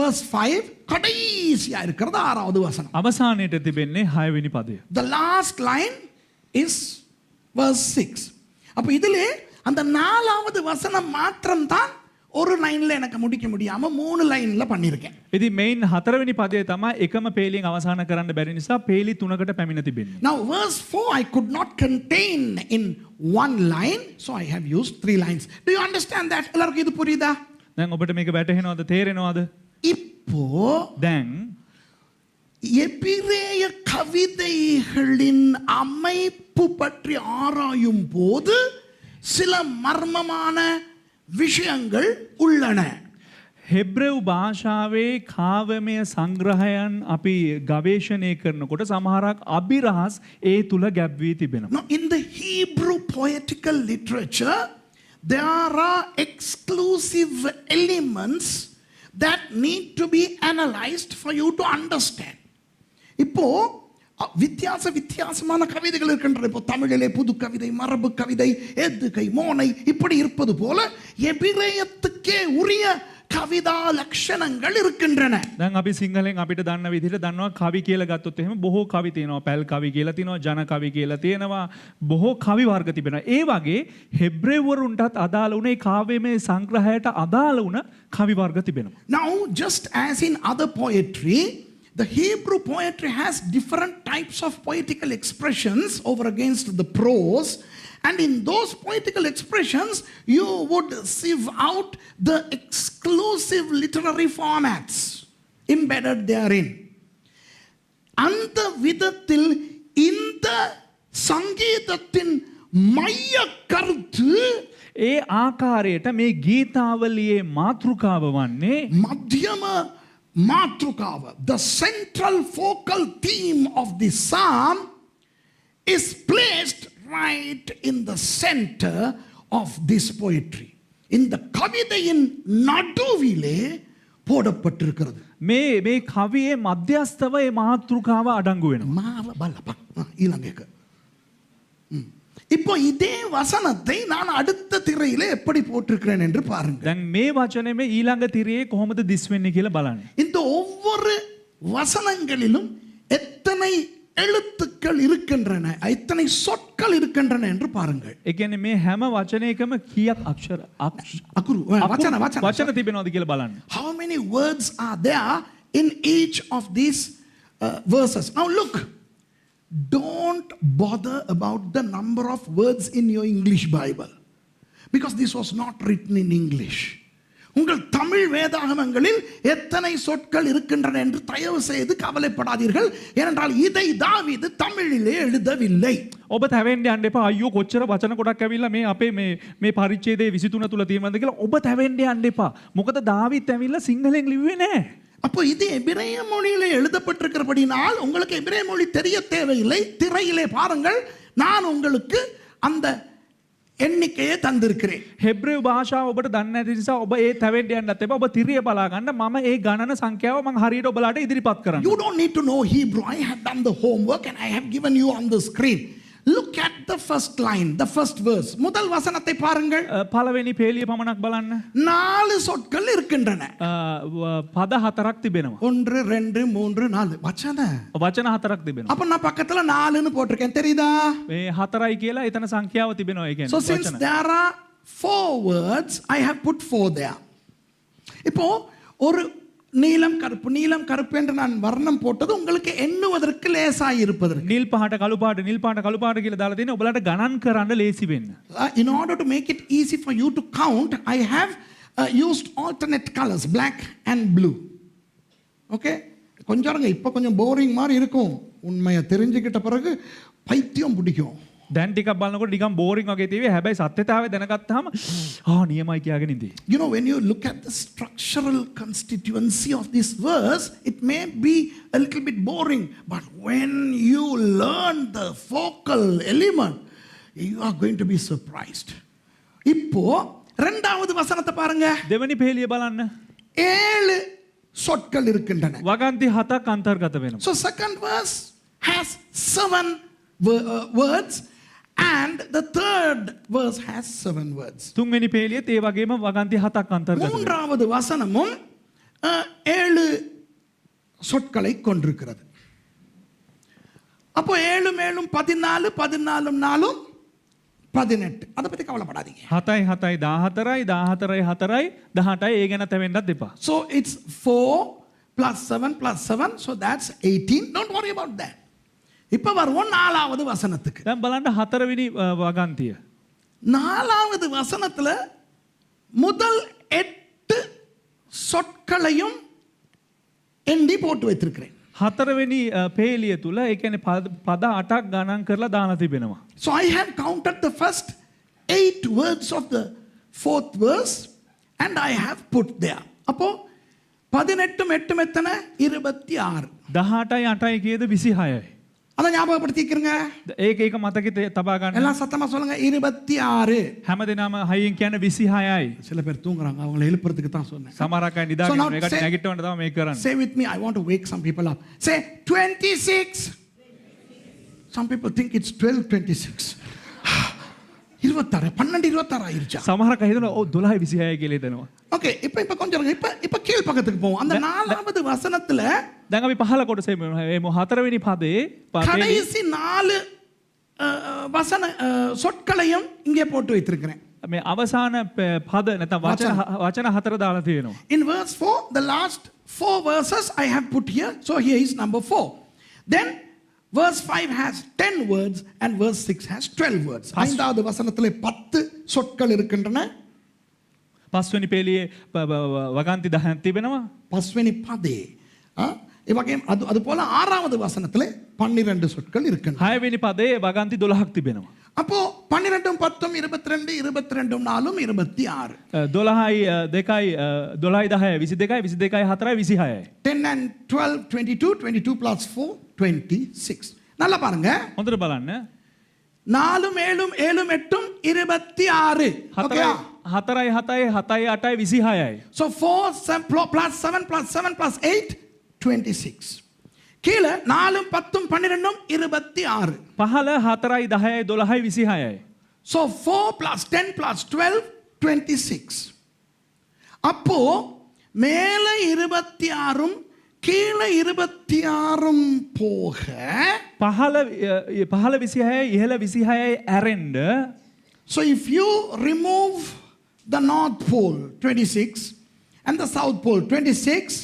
A: verse 5. கடைசியா இருக்கிறது ஆறாவது வசனம்.
B: අවසානයේට තිබෙන්නේ 6 වෙනි පදය.
A: The last line is verse 6. அப்ப இதிலே அந்த நாலாவது வசனம் மாத்திரம் தான் ஒரு லைன்ல எனக்கு முடிக்க முடியாம 3 லைன்ல பண்ணிருக்கேன்.
B: ඉතින් මේන් හතරවෙනි පදය තමයි එකම පේලියෙන් අවසන් කරන්න බැරි නිසා පේලි තුනකට පැමිණ තිබෙන්නේ.
A: Now verse 4 I could not contain in one line, so I have used 3 lines. Do you understand that? எல்லாருக்கும் இது புரியுதா?
B: දැන් ඔබට මේක වැටහෙනවද තේරෙනවද?
A: இப்போ
B: දැන්
A: எபிரேய கவிதைகளின் அமைப்பு பற்றி ஆராயும் போது சில மர்மமான விஷயங்கள் உள்ளன.
B: හෙබ්‍රෙව් භාෂාවේ කාව්‍යමය සංග්‍රහයන් අපි ගවේෂණය කරනකොට සමහරක් අභිරහස් ඒ තුල ගැබ් වී තිබෙනවා.
A: Now in the Hebrew poetical literature there are exclusive elements that need to be analyzed for you to understand. இப்போ வித்தியாசமான கவிதைகள் இருக்கின்றன. இப்போ தமிழிலே புது கவிதை, மரபு கவிதை, எதுகை, மோனை இப்படி இருப்பது போல எபிரேயத்துக்கே உரிய කවිදා ලක්ෂණங்கள் இருக்கின்றன.
B: දැන් අපි සිංහලෙන් අපිට දන්න විදිහට දන්නවා කවි කියලා ගත්තොත් එහෙම බොහෝ කවි තියෙනවා. පැල් කවි කියලා තියෙනවා, ජන කවි කියලා තියෙනවා. බොහෝ කවි වර්ග තිබෙනවා. ඒ වගේ හෙබ්‍රේවරුන්ටත් අදාළ වුණ ඒ කාව්‍යමය සංග්‍රහයට අදාළ වුණ කවි වර්ග තිබෙනවා.
A: Now just as in other poetry, the Hebrew poetry has different types of poetical expressions over against the prose. And in those poetical expressions, you would sieve out the exclusive literary formats embedded therein. அந்த விதத்தில் இந்த சங்கீதத்தின் மைய கருத்து
B: ඒ ආකාරයට මේ ගීතාවලියේ මාතෘකාව වන්නේ
A: මධ්‍යම මාතෘකාව, the central focal theme of the psalm is placed right in the center of this poetry. இந்த கவிதையின் நடுவிலே போடப்பட்டிருக்கிறது.
B: මේ කවියේ මධ්‍යස්ථව ඒ මාතෘකාව අඩංගු වෙනවා.
A: මාව බලපන්. ඊළඟ එක. இப்போ இதே வசனத்தை நான் அடுத்த திரையிலே எப்படி போட்டிருக்கிறேன் என்று பாருங்கள்.
B: දැන් මේ වචනේ මේ ඊළඟ තිරයේ කොහොමද දිස් වෙන්නේ කියලා බලන්න.
A: இந்த ஒவ்வொரு வசனங்களிலும் எத்தனை எழுத்துக்கள் இருக்கின்றன, எத்தனை சொற்கள் இருக்கின்றன என்று பாருங்கள்.
B: ඒ කියන්නේ මේ හැම වචනයකම කීයක් අක්ෂර
A: අකුරු
B: වචන තිබෙනවද කියලා බලන්න.
A: How many words are there in each of these verses? Now look, don't bother about the number of words in your English Bible, because this was not written in English. உங்கள் தமிழ் வேதாகமங்களில் எத்தனை சொற்கள் இருக்கின்றன என்று தயவு செய்து கவலைப்படாதீர்கள். ஏனென்றால் இதை தாவீது தமிழிலே எழுதவில்லை.
B: ඔබ තැවෙන්න යන්න එපා. අයියෝ කොච්චර වචන ගොඩක් ඇවිල්ලා මේ අපේ මේ පරිච්ඡේදයේ 23 තුල තියෙනවද කියලා ඔබ තැවෙන්න යන්න එපා. මොකද දාවීද් ඇවිල්ලා සිංහලෙන් ලිව්වේ නැහැ.
A: அப்போ இது எபிரேய மொழியிலே எழுதப்பட்டிருக்கிறபடினால் உங்களுக்கு எபிரேய மொழி தெரிய தேவையில்லை. திரையிலே பாருங்கள், நான் உங்களுக்கு அந்த එන්නිකේ තන්දිරකරේ.
B: හෙබ්‍රේව භාෂාව ඔබට දන්නේ නැති නිසා ඔබ ඒ තැවෙන්න යන්නත් එපා. ඔබ තිරිය බලා ගන්න. මම ඒ ගණන සංඛ්‍යාව මම හරියට ඔබලාට ඉදිරිපත් කරන්න.
A: You don't need to know Hebrew. I have done the homework and I have given you on the screen. Look at the first line, the first verse. முதல் வசனத்தை பாருங்கள்.
B: පළවෙනි පේලිය පමණක් බලන්න.
A: 4 சொற்கள் இருக்கின்றன.
B: පද 4ක් තිබෙනවා.
A: 1 2 3 4
B: වචන 4ක් තිබෙනවා.
A: அப்ப நான் பக்கத்துல 4ன்னு போட்டிருக்கேன், தெரியுதா?
B: මේ 4යි කියලා එතන සංඛ්‍යාව තිබෙනවා. ඒ
A: So
B: කියන්නේ
A: since there are 4 words, I have put 4 there. இப்போ ஒரு நீலம் கருப்பு என்று நான் வர்ணம் போட்டது உங்களுக்கு எண்ணுவதற்கு லேசாய் இருப்பதற்கு.
B: නිල් පහට කළු පාට කියලා දාලා තියෙන ඔබලාට ගණන් කරන්න ලේසි වෙන්න.
A: In order to make it easy for you to count, I have used alternate colors, black and blue. Okay? கொஞ்சம் இப்போ கொஞ்சம் போரிங் மாதிரி இருக்கும். உண்மையை தெரிஞ்சுக்கிட்ட பிறகு பைத்தியம் பிடிக்கும்.
B: දැන් ටිකක් බලනකොට නිකන් බෝරින් වගේ තියෙවි. හැබැයි සත්‍යතාවය දැනගත්තාම නියමයි කියාගෙන ඉඳී.
A: You know, when you look at the structural constituency of this verse, it may be a little bit boring, but when you learn the focal element, you are going to be surprised. இப்போ இரண்டாவது வசனத்தை பாருங்க.
B: දෙවෙනි පේලිය බලන්න.
A: 7 சொற்கள் இருக்கின்றன.
B: වගන්ති 7ක් අන්තර්ගත වෙනවා.
A: So second verse has 7 words and the third verse has 7 words.
B: තුන්වෙනි පේලියත් ඒ වගේම වගන්ති 7ක් අන්තර්ගත වෙනවා.
A: மூன்றாவது வசனமும் 7 சொற்களை கொண்டிருக்கிறது. அப்போ 7 மேலும் 14 14 4 18. அதை பத்தி கவலைப்படாதீங்க.
B: 7යි 7යි 14යි 14යි 4යි 18යි ඒ ගැන තැවෙන්නත් එපා.
A: So it's 4 plus 7 plus 7, so that's 18. Don't worry about that. இப்ப வருவோம் 4வது வசனத்துக்கு.
B: දැන් බලන්න 4වෙනි වගන්තිය.
A: 4வது வசனத்துல முதல் 8 சொற்களையும் எண்ணி போட்டு வைத்திருக்கிறேன்.
B: 4වෙනි පේලිය තුල ඒ කියන්නේ පද 8ක් ගණන් කරලා දාලා තිබෙනවා.
A: So I have counted the first 8 words of the 4th verse and I have put there. அப்போ 18 8 எத்தனை? 26.
B: 18යි 8යි කියද 26යි.
A: அதை ஞாபகப்படுத்திக்கிறங்க.
B: ඒක මතකෙ තබා ගන්න.
A: எல்லாம் சத்தமா சொல்லுங்க, 26.
B: හැමදෙනාම හයියෙන් කියන්නේ 26යි.
A: சில பேர் தூங்குறாங்க, அவங்களை எழுப்புறதுக்கு தான் சொன்னேன்.
B: සමහරක් අය නිදාගෙන මේකට නැගිටවන්න තමයි මේක කරන්නේ.
A: Say with me, I want to wake some people up. Say 26. Some people think it's 12:26. 26 12:26 ஆயிருச்சா?
B: සමහරක් අය හිතනවා 12:26 කියලා හිතනවා.
A: ஓகே, இப்போ கொஞ்சம் இப்போ கீழ் பக்கத்துக்கு போவோம். அந்த 4வது வசனத்துல
B: දැන් අපි පහළ කොටසේ එමු. 4වෙනි පදේ
A: கடைசி 4 வசன சொற்களையும் இங்கே போட்டு வைத்திருக்கிறேன்.
B: මේ අවසාන පද නැත්නම් වචන 4 දාලා තියෙනවා.
A: In verse 4, the last 4 verses I have put here. So here is number 4. Then verse 5 has 10 words and verse 6 has 12 words. 5வது வசனத்திலே 10 சொற்கள் இருக்கின்றன.
B: 5වෙනි පේලියේ වගන්ති 10ක් තිබෙනවා.
A: 5වෙනි පදේ அது போல 6வது வசனத்திலே 12 சொற்கள் இருக்கின்றன.
B: 6වෙනි පදේ වගන්ති 12ක් තිබෙනවා.
A: அப்போ 12 10 22 22 4 26
B: 12යි 2යි 12යි 10යි 22යි 22යි 4යි 26යි
A: 10 and 12 22 22 plus 4 26 நல்லா பாருங்க
B: හොඳට බලන්න
A: 4 7 7 8 26 okay
B: 4යි 7යි 7යි 8යි 26යි
A: so 4 plus 7 plus 7 plus 8 26 கீழே 4 10 12 26
B: පහළ 4යි 10යි 12යි 26යි
A: so 4 plus 10 plus 12 26 அப்போ மேலே 26 கீழே 26 போக
B: පහළ 26යි ඉහළ 26යි ඇරෙන්න
A: so if you remove the north pole 26 and the south pole 26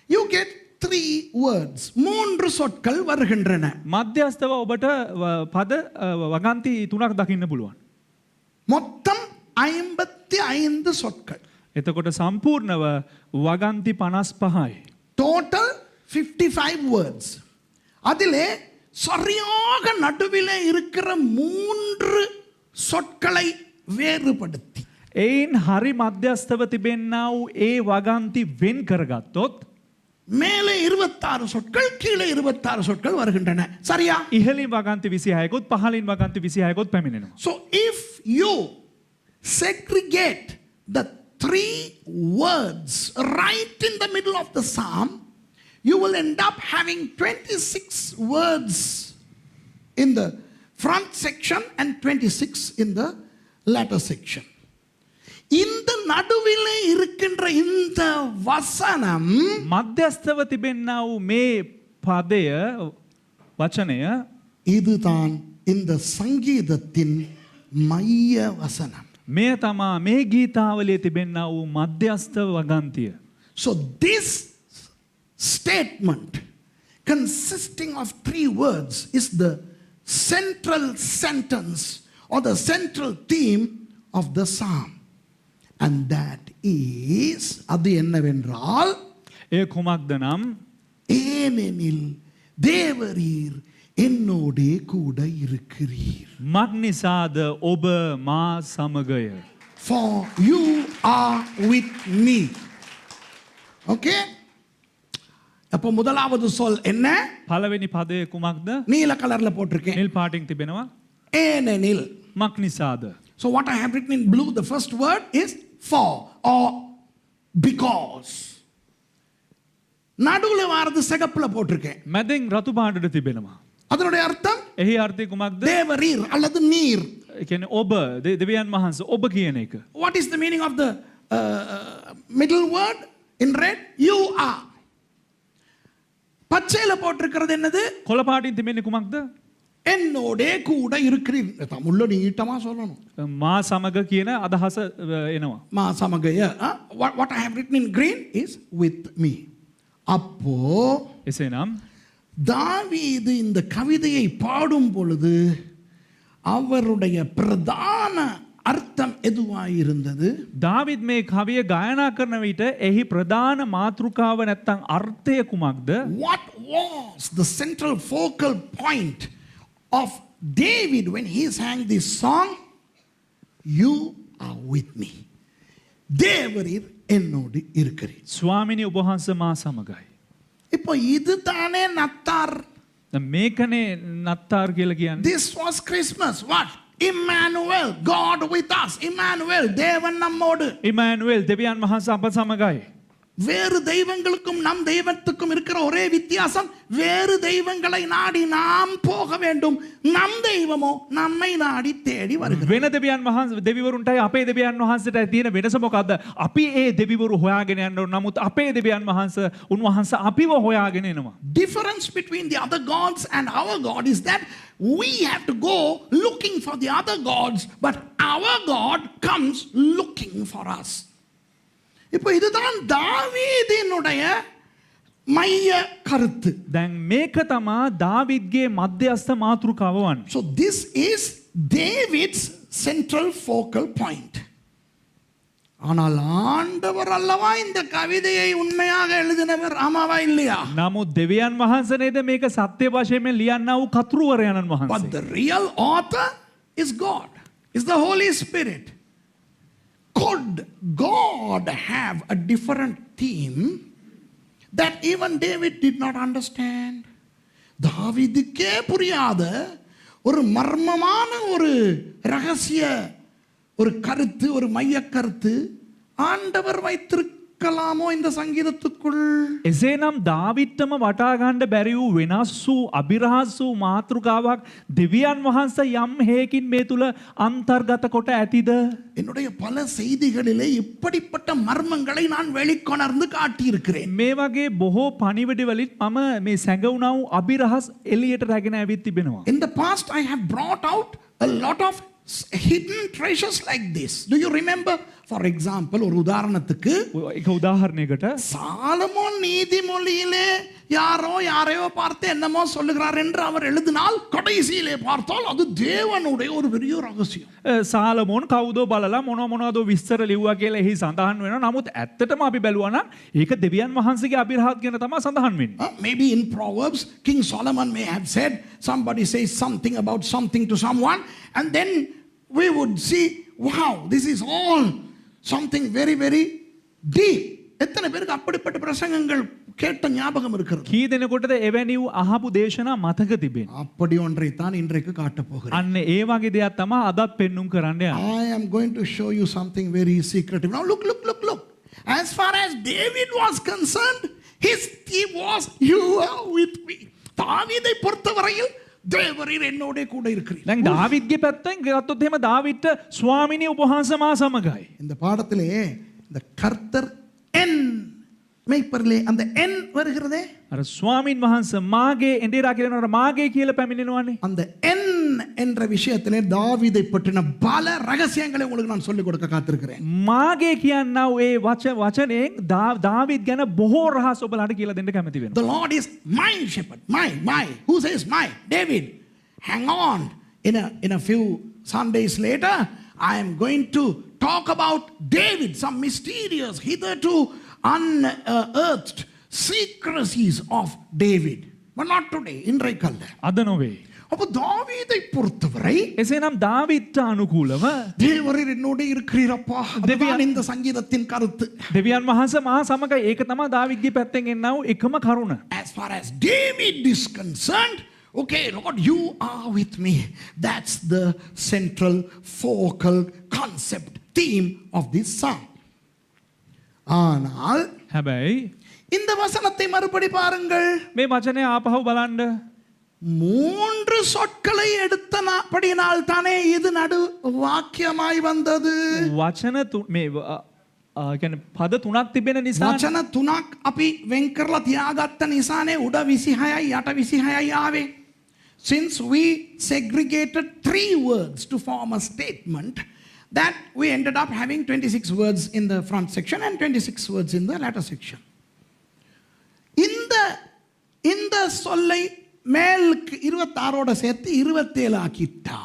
A: you get 3 words மூன்று சொற்கள் வருகின்றன
B: මධ්‍යස්ථව ඔබට පද වගන්ති 3ක් දකින්න පුළුවන්
A: மொத்தம் 55 சொற்கள்
B: එතකොට සම්පූර්ණව වගන්ති 55යි
A: total 55 words அதிலே சரியாக நடுவிலே இருக்கிற மூன்று சொற்களை வேறுபடுத்தி
B: එයින් හරි මධ්‍යස්ථව තිබෙන්නා වූ ඒ වගන්ති වෙන් කරගත්තොත්
A: மேலே 26 சொற்கள் கீழே 26 சொற்கள் வருகின்றன சரியா
B: ඉහළින් වගන්ති 26කුත් පහළින් වගන්ති 26කුත් පැමිණෙනවා
A: so if you segregate the 3 words right in the middle of the psalm you will end up having 26 words in the front section and 26 in the latter section இந்த நடுவிலே இருக்கின்ற இந்த வசனம்
B: මධ්‍යස්ථව තිබෙන්නා වූ මේ පදය වචනය
A: இதுதான் இந்த சங்கீதத்தின் மைய வசனம்
B: මෙය තමා මේ ගීතාවලියේ තිබෙන්නා වූ මධ්‍යස්ථ වගන්තිය
A: so this statement consisting of 3 words is the central sentence or the central theme of the psalm and that is அது என்னவென்றால்
B: එය කුමක්ද නම්
A: ஏனெனில் தேவரீர் என்னோடே கூட இருக்கிறீர்
B: මක්නිසාද ඔබ මා සමගය
A: for you are with me okay அப்போ முதலாவது சொல் என்ன
B: පළවෙනි පදය කුමක්ද
A: நீல கலர்ல போட்டிருக்கேன்
B: නිල් පාටින් තිබෙනවා
A: ஏனெனில்
B: මක්නිසාද
A: so what I have written in blue the first word is for or because நடுவுல வாரது சிகப்புல போட்டிருக்கேன்
B: මැදින් රතු පාටට තිබෙනවා
A: அதனுடைய அர்த்தம்
B: එහි අර්ථය කුමක්ද
A: தேவரீர் அல்லது நீர்
B: ඒ කියන්නේ ඔබ දෙවියන් වහන්සේ ඔබ කියන එක
A: what is the meaning of the middle word in red you are பச்சையில போட்டிருக்கிறது என்னது
B: කොළ පාටින් තිබෙන්නේ කුමක්ද
A: என்னோடே கூட இருக்கிறீர் தமிழ்ல நீட்டமா சொல்லணும்
B: මා සමග කියන අදහස එනවා
A: மா சமகய what I have written in green is with me அப்போ
B: එසේනම්
A: தாவீது இந்த கவிதையை பாடும் பொழுது அவருடைய பிரதான அர்த்தம் எதுவாயிருந்தது
B: දාවිද් මේ කවිය ගායනා කරන විට එහි ප්‍රධාන මාතෘකාව නැත්තම් අර්ථය කුමක්ද
A: what was the central focal point of David when he sang this song you are with me தேவரீர் என்னோடு இருக்கிறீர்
B: ස්වාමිනී ඔබ වහන්සේ මා සමගයි
A: இப்போ இதுதானே நத்தார்
B: දැන් මේකනේ නත්තාර් කියලා කියන්නේ
A: this was Christmas what Emmanuel God with us Emmanuel தேவன் நம்மோடு
B: ඉමානුවෙල් දෙවියන් වහන්සේ අප සමගයි
A: வேறு தெய்வங்களுக்கும் நம் தெய்வத்துக்கும் இருக்கிற ஒரே வித்தியாசம் வேறு தெய்வங்களை நாடி நாம் போக வேண்டும் நம் தெய்வமோ நம்மை நாடி தேடி வருகிறது
B: වෙන දෙවියන් වහන්සේ දෙවිවරුන්ටයි අපේ දෙවියන් වහන්සේටයි තියෙන වෙනස මොකද්ද අපි ඒ දෙවිවරු හොයාගෙන යන්න ඕන නමුත් අපේ දෙවියන් වහන්සේ උන්වහන්සේ අපිව හොයාගෙන එනවා
A: difference between the other gods and our God is that we have to go looking for the other gods but our God comes looking for us இப்போ இதுதான் தாவீதினுடைய மைய கருத்து
B: දැන් මේක තමා දාවිද්ගේ මධ්‍යස්ථ මාතෘකාව වන්නේ
A: so this is David's central focal point ஆனால் ஆண்டவர் அல்லவா இந்த கவிதையை உண்மையாக எழுதினவர் ஆமாவா இல்லையா
B: නමුත් දෙවියන් වහන්සේ නේද මේක සත්‍ය වශයෙන්ම ලියන්නා වූ කතුරුවරයන්න්
A: but
B: වහන්සේ
A: the real author is God, is the Holy Spirit. Could God have a different theme that even David did not understand? தாவீதுக்கே புரியாத ஒரு மர்மமான ஒரு ரகசிய ஒரு கருத்து, ஒரு மைய கருத்து ஆண்டவர் வைத்திருக்கலாமோ இந்த சங்கீதத்துக்குள்?
B: එසේනම් දාවිත්තම වටා ගන්න බැරි වූ වෙනස් වූ අභිරහස් වූ මාතෘකාවක් දෙවියන් වහන්සේ යම් හේකින් මේ තුල අන්තර්ගත කොට ඇතිද?
A: என்னுடைய பல செய்திகளிலே இப்படிப்பட்ட மர்மங்களை நான் வெளிக்கொணர்ந்து காட்டியிருக்கிறேன்.
B: මේ වගේ බොහෝ පණිවිඩ වලින් මම මේ සැඟවුණා වූ අභිරහස් එළියට රැගෙන ඇවිත් තිබෙනවා.
A: In the past I have brought out a lot of hidden treasures like this. Do you remember? For example, ஒரு உதாரணத்துக்கு
B: එක උදාහරණයකට
A: சாலமோன் நீதிமொழியிலே யாரையோ பார்த்து என்னமோ சொல்லுகிறார் என்று அவர் எழுதினால் கடைசியிலே பார்த்தால் அது தேவனுடைய ஒரு பெரிய ரகசியம்.
B: සාලමෝන් කවුදෝ බලලා මොනවදෝ විස්තර ලිව්වා කියලා එහි සඳහන් වෙනවා. නමුත් ඇත්තටම අපි බැලුවා නම් ඒක දෙවියන් වහන්සේගේ අභිරහත් ගැන තමයි සඳහන් වෙන්නේ.
A: Maybe in Proverbs, King Solomon may have said, somebody says something about something to someone, and then we would see, wow, this is all something very, very deep. எத்தனை பேருக்கு அப்படிப்பட்ட பிரசங்கங்கள் கேட்ட ஞாபகம் இருக்கிறது?
B: කී දෙනෙකුටද එවැනි වූ අහපු දේශනා මතක තිබෙන්නේ?
A: அப்படி ஒன்றை தான் இன்றைக்கு காட்டப் போகிறேன்.
B: අන්න ඒ වගේ දෙයක් තමයි අදත් පෙන්눔 කරන්න යන්නේ.
A: I am going to show you something very secretive. Now look. As far as David was concerned, his theme was, you are with me. தாவீதை பொறுத்தவரையில் தேவரீர் என்னோட கூட இருக்கிறீர்.
B: දැන් දාවිද්ගේ පැත්තෙන් ගත්තොත් එහෙම දාවිද්ට ස්වාමිනේ උපහාස මා සමගයි.
A: இந்த பாடத்திலே இந்த கர்த்தர் என் மெய்ப்பரிலே அந்த என் வருகிறதே,
B: අර ස්වාමින් වහන්සේ මාගේ එඬේරා කියනකොට මාගේ කියලා පැමිණෙනවානේ.
A: அந்த என் என்ற விஷயத்திலே தாவீதை பற்றின பல ரகசியங்களை உங்களுக்கு நான் சொல்லிக் கொடுக்க காத்திருக்கிறேன்.
B: මාගේ කියන්නා වූ ඒ වචනයෙන් දාවිද් ගැන බොහෝ රහස් ඔබලාට කියලා දෙන්න කැමති වෙනවා.
A: The Lord is my shepherd. My. Who says my? David. Hang on. In a few Sundays later, I am going to talk about David, some mysterious, hitherto unearthed secrecies of David. But not today. இன்றைக்கல்ல.
B: අද නොවේ.
A: அப்போ தாவீதை பொறுத்தவரை
B: එසේනම් දාවිද්ට අනුකූලව
A: தேவரீர் என்னோட இருக்கிறீரப்பா. அதுதான் இந்த சங்கீதத்தின் கருத்து.
B: දෙවියන් වහන්සේ මා සමගයි. ඒක තමයි දාවිද්ගේ පැත්තෙන් එන්නා වූ එකම කරුණ.
A: As far as David is concerned, okay, Lord, you are with me. That's the central focal concept, theme of this psalm. ஆனால்
B: හැබැයි
A: இந்த வசனத்தை மறுபடி பாருங்கள்.
B: මේ වචනය ආපහු බලන්න.
A: 3 சொற்களை எடுத்தபடியினால் தானே இது நடு வாக்கியமாய் வந்தது.
B: වචන මේ කියන්නේ පද තුනක් තිබෙන නිසා
A: වචන 3ක් අපි වෙන් කරලා තියාගත්ත නිසානේ උඩ 26යි යට 26යි ආවේ. Since we segregated 3 words to form a statement, that we ended up having 26 words in the front section and 26 words in the latter section. இந்த சொல்லை மேலுக்கு 26ஓட சேர்த்து 27 ஆக்கிட்டா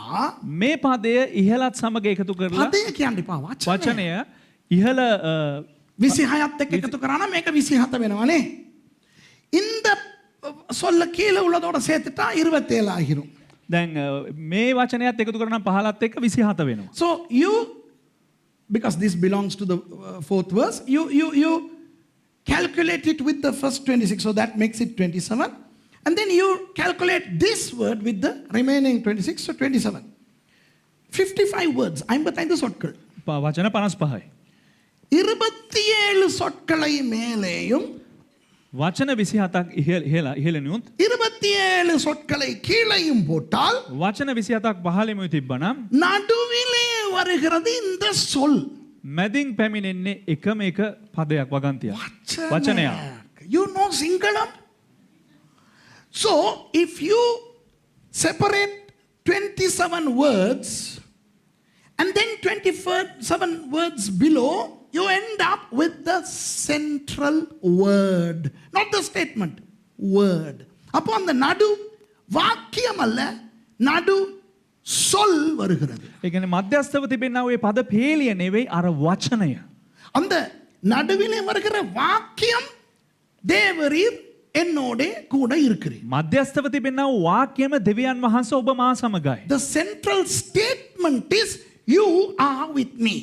B: මේ පදය ඉහළත් සමග එකතු කරලා
A: පදය කියන්නේ පා
B: වචනය ඉහළ
A: 26ත් එක්ක එකතු කරා නම් මේක 27 වෙනවනේ. இந்த சொல்ல கீழே உள்ளதோட சேர்த்துட்டா 27 ஆகிரும்.
B: දැන් මේ වචනයත් එකතු කරනම් 15ත් එක්ක 27 වෙනවා.
A: So you, because this belongs to the 4th verse, you calculate it with the first 26, so that makes it 27, and then you calculate this word with the remaining 26, so 27. 55 words, 55 சொற்கள்.
B: වචන 55යි.
A: 27 சொற்களை மேலேயும்
B: වචන 27ක් ඉහළනුත්
A: 27 சொற்களை கீழையும் போட்டால்
B: වචන 27ක් පහළෙම තිබ්බනම්
A: நடுவிலே வருகிறது இந்த சொல்.
B: මැදින් පැමිණෙන්නේ එකම එක පදයක් වගන්තියක්. වචනයක්.
A: You know Singalam? So if you separate 27 words and then 27 words below, you end up with the central word, not the statement, word. அப்போ அந்த நடு வாக்கியம் அல்ல, நடு சொல் வருகிறது.
B: ඒ කියන්නේ මධ්‍යස්ථව තිබෙනා ওই පද පේලිය නෙවෙයි අර වචනය.
A: அந்த நடுவிலே வருகிற வாக்கியம் தேவரீர் என்னோட கூட இருக்கிறீர்.
B: මධ්‍යස්ථව තිබෙනා වූ වාක්‍යම දෙවියන් වහන්සේ ඔබ මා සමගයි.
A: The central statement is you are with me.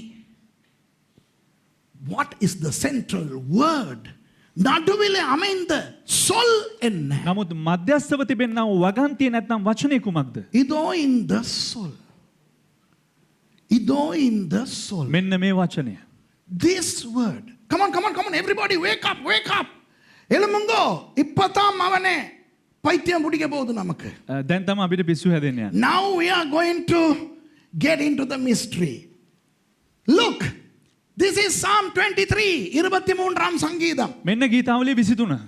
A: What is the central word? நடுவிலே அமைந்த சொல் என்ன?
B: නමුත් මධ්‍යස්ථව තිබෙනා වූ වගන්තිය නැත්නම් වචනේ කුමක්ද?
A: இதோ இந்த சொல். இதோ இந்த சொல்.
B: මෙන්න මේ වචනය.
A: This word. Come on, everybody wake up. எழும்புங்கோ. இப்பதான் அவனே பைத்தியம் பிடிக்க போகுது நமக்கு.
B: දැන් තමයි අපිට පිස්සු හැදෙන්න යන්නේ.
A: Now we are going to get into the mystery. Look, this is Psalm 23, 23ஆம் சங்கீதம்.
B: මෙන්න ගීතාවලිය 23.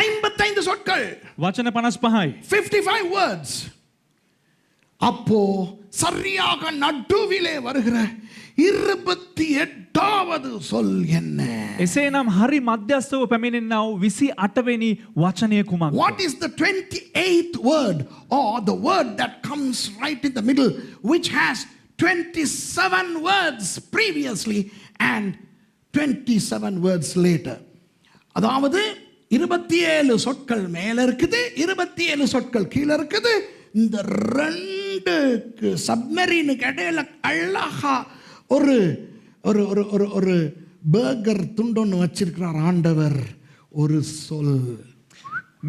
A: 55 சொற்கள்.
B: වචන 55යි.
A: 55 words. அப்போ சரியாக நடுவிலே வருகிற 28வது சொல் என்ன?
B: එසේනම් හරි මධ්‍යස්ථව පැමිණෙනා වූ 28 වෙනි වචනය කුමක්ද?
A: What is the 28th word or the word that comes right in the middle which has 27 words previously and 27 words later? அதாவது 27 சொற்கள் மேல இருக்குது, 27 சொற்கள் கீழே இருக்குது. இந்த ரெண்டுக்கு சப்மரீனுக்கு இடையில அழகா ஒரு ஒரு ஒரு ஒரு ஒரு பர்கர் துண்டொன்னு வச்சிருக்கிறார் ஆண்டவர். ஒரு சொல்.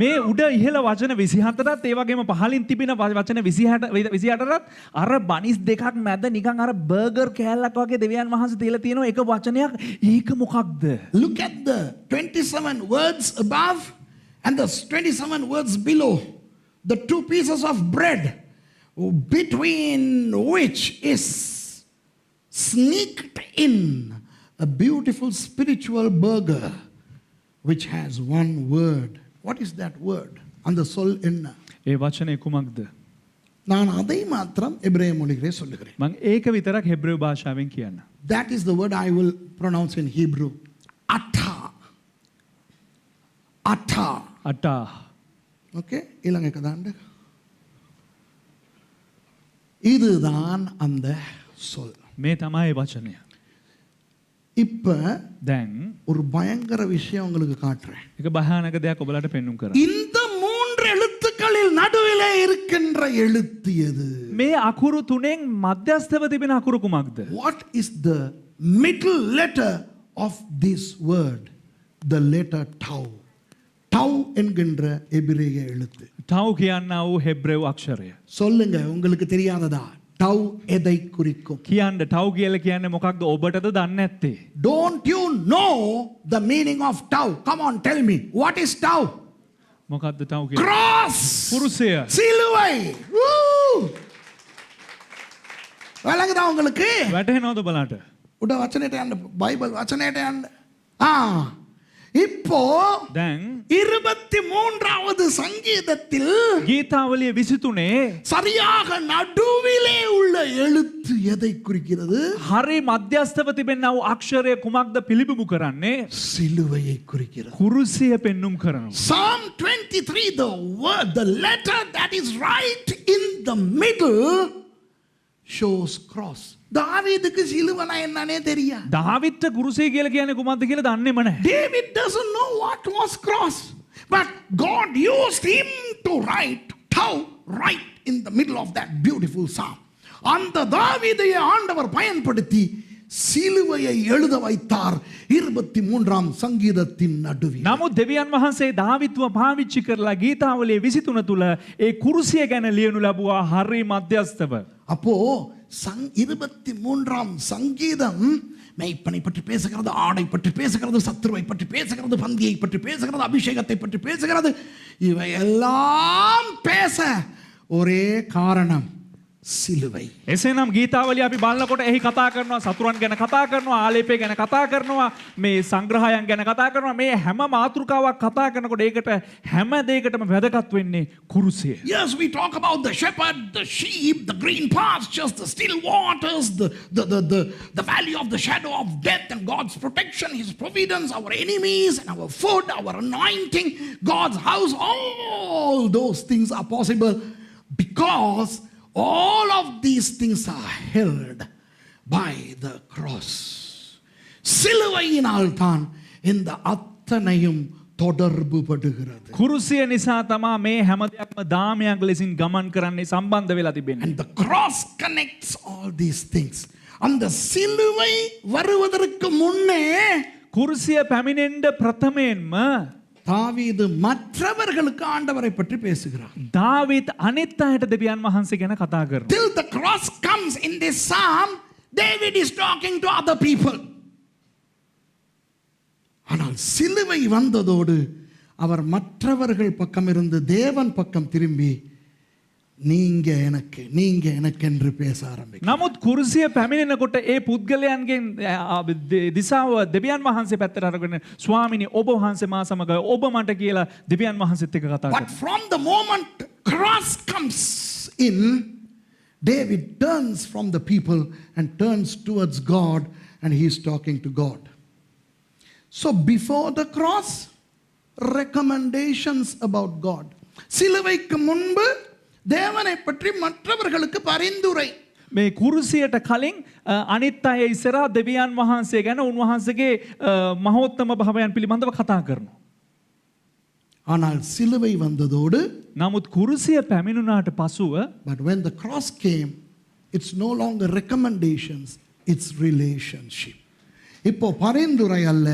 B: මේ උඩ ඉහළ වචන 24ත් ඒ වගේම පහලින් තිබෙන වචන 28ත් අර බනිස් දෙකක් මැද නිකන් අර බර්ගර් කෑල්ලක් වගේ දෙවියන් වහන්සේ තියලා තියෙනවා එක වචනයක්. ඒක මොකක්ද?
A: Look at the 27 words above and the 27 words below. The two pieces of bread between which is sneaked in a beautiful spiritual burger which has one word. What is that word? அந்த சொல் என்ன?
B: ඒ වචනේ කුමක්ද?
A: நான் அதை மாத்திரம் எபிரேய மொழியிலே சொல்லுகிறேன்.
B: මම ඒක විතරක් හෙබ්‍රේව භාෂාවෙන් කියන්න.
A: That is the word I will pronounce in Hebrew. Ata.
B: අටා.
A: ஓகே, இலங்கைக்கு தாண்டு. இதுதான் அந்த சொல்.
B: මේ තමයි වචනය.
A: இப்ப
B: දැන්
A: ஒரு பயங்கர விஷயம் உங்களுக்கு காட்டுறேன்.
B: එක භයානක දෙයක් ඔබලට පෙන්눔 කරා.
A: இந்த மூன்று எழுத்துக்களில் நடுவிலே இருக்கின்ற எழுத்து எது?
B: මේ අකුරු තුනෙන් මධ්‍යස්ථව තිබෙන අකුරු කුමක්ද?
A: What is the middle letter of this word? The letter tau. Tau என்கின்ற எபிரேய எழுத்து.
B: ටව් කියන්නා වූ හෙබ්‍රේව අක්ෂරය.
A: சொல்லுங்க, உங்களுக்கு தெரியாததா? tau எதை குறிக்கும்?
B: කියන්න ටව් කියලා කියන්නේ මොකක්ද ඔබටද දන්නේ නැත්තේ?
A: Don't you know the meaning of tau? Come on, tell me. What is tau?
B: මොකක්ද ටව් කියන්නේ?
A: Cross.
B: කුරුසය.
A: சிலுவை. விளங்குதா உங்களுக்கு?
B: වැටහෙනවද ඔබලට?
A: උඩ වචනයට යන්න, බයිබල් වචනයට යන්න. இப்போ
B: දැන්
A: 23வது சங்கீதத்தில்
B: ගීතාවලිය 23
A: சரியாக நடுவிலே உள்ள எழுத்து எதை குறிக்கிறது?
B: හරි මධ්‍යස්ථව තිබෙනා වූ අක්ෂරය කුමක්ද පිළිබිඹු කරන්නේ?
A: சிலுவையை குறிக்கிறது.
B: කුරුසිය පෙන්눔 කරනවා.
A: Psalm 23, the word, the letter that is right in the middle shows cross. தாவீதுக்கு சிலுவனா என்னன்னே தெரியாது.
B: දාවිත්ට කුරුසිය කියලා කියන්නේ කුමක්ද කියලා දන්නේම නැහැ.
A: David doesn't know what was cross. But God used him to write tau right in the middle of that beautiful psalm. அந்த தாவீதை ஆண்டவர் பயன்படுத்தி சிலுவையை எழுத வைத்தார் 23ஆம் சங்கீதத்தின் நடுவில்.
B: නමුත් දෙවියන් වහන්සේ දාවිත්ව පාවිච්චි කරලා ගීතාවලිය 23 තුල ඒ කුරුසිය ගැන ලියනු ලැබුවා හරි මධ්‍යස්ථව.
A: அப்போ 23ஆம் சங்கீதம் மெய்ப்பனை பற்றி பேசுகிறது, ஆடை பற்றி பேசுகிறது, சத்துருவை பற்றி பேசுகிறது, பந்தியை பற்றி பேசுகிறது, அபிஷேகத்தை பற்றி பேசுகிறது. இவை எல்லாம் பேச ஒரே காரணம், සිලුවයි.
B: එසේනම් ගීතාවලිය අපි බලනකොට එහි කතා කරනවා සතුරන් ගැන කතා කරනවා ආලේපය ගැන කතා කරනවා මේ සංග්‍රහයන් ගැන කතා කරනවා මේ හැම මාතෘකාවක් කතා කරනකොට ඒකට හැම දෙයකටම වැදගත් වෙන්නේ කුරුසිය.
A: Yes, we talk about the shepherd, the sheep, the green pastures, the still waters, the valley of the shadow of death and God's protection, his providence, our enemies and our food, our anointing, God's house. All those things are possible because all of these things are held by the cross. சிலுவையினால் தான் இந்த அத்தனையும் தொடர்பு படுகிறது.
B: කුරුසිය නිසා තමා මේ හැම දෙයක්ම දාමයක් ලෙසින් ගමන් කරන්නේ සම්බන්ධ වෙලා තිබෙන්නේ.
A: And the cross connects all these things. அந்த சிலுவை வருவதற்கு முன்னே
B: කුරුසිය පැමිණෙන්න ප්‍රථමයෙන්ම
A: தாவீது மற்றவர்களுக்கு ஆண்டவரை பற்றி பேசுகிறார்.
B: දාවිත් අනිත් අයට දෙවියන් වහන්සේ ගැන කතා කරනවා.
A: Till the cross comes in this psalm, David is talking to other people. ஆனால் சிலுவை வந்ததோடு அவர் மற்றவர்கள் பக்கம் இருந்து தேவன் பக்கம் திரும்பி நீங்க எனக்கு என்று பேச ஆரம்பிக்கிறார்.
B: නමුත් කුරුසිය පැමිණෙනකොට ඒ පුද්ගලයන්ගෙන් දිසාව දෙවියන් වහන්සේ පැත්තට අරගෙන ස්වාමිනී ඔබ වහන්සේ මා සමග ඔබ මට කියලා දෙවියන් වහන්සේත් එක්ක කතා
A: But
B: කරනවා.
A: from the moment cross comes in, David turns from the people and turns towards God, and he is talking to God. So before the cross, recommendations about God. சிலுவைக்கு முன்பு தேவனை பற்றி மற்றவர்களுக்கு பரிந்துரை.
B: මේ කුරුසියට කලින් අනිත් අය ඉස්සරහා දෙවියන් වහන්සේ ගැන උන්වහන්සේගේ මහෝත්තම භාවයන් පිළිබඳව කතා කරනවා.
A: ஆனால் சிலுவை வந்ததோடு,
B: නමුත් කුරුසිය පැමිණුණාට පසුව
A: but when the cross came, it's no longer recommendations, it's relationship. இப்போ பரிந்துரை அல்ல,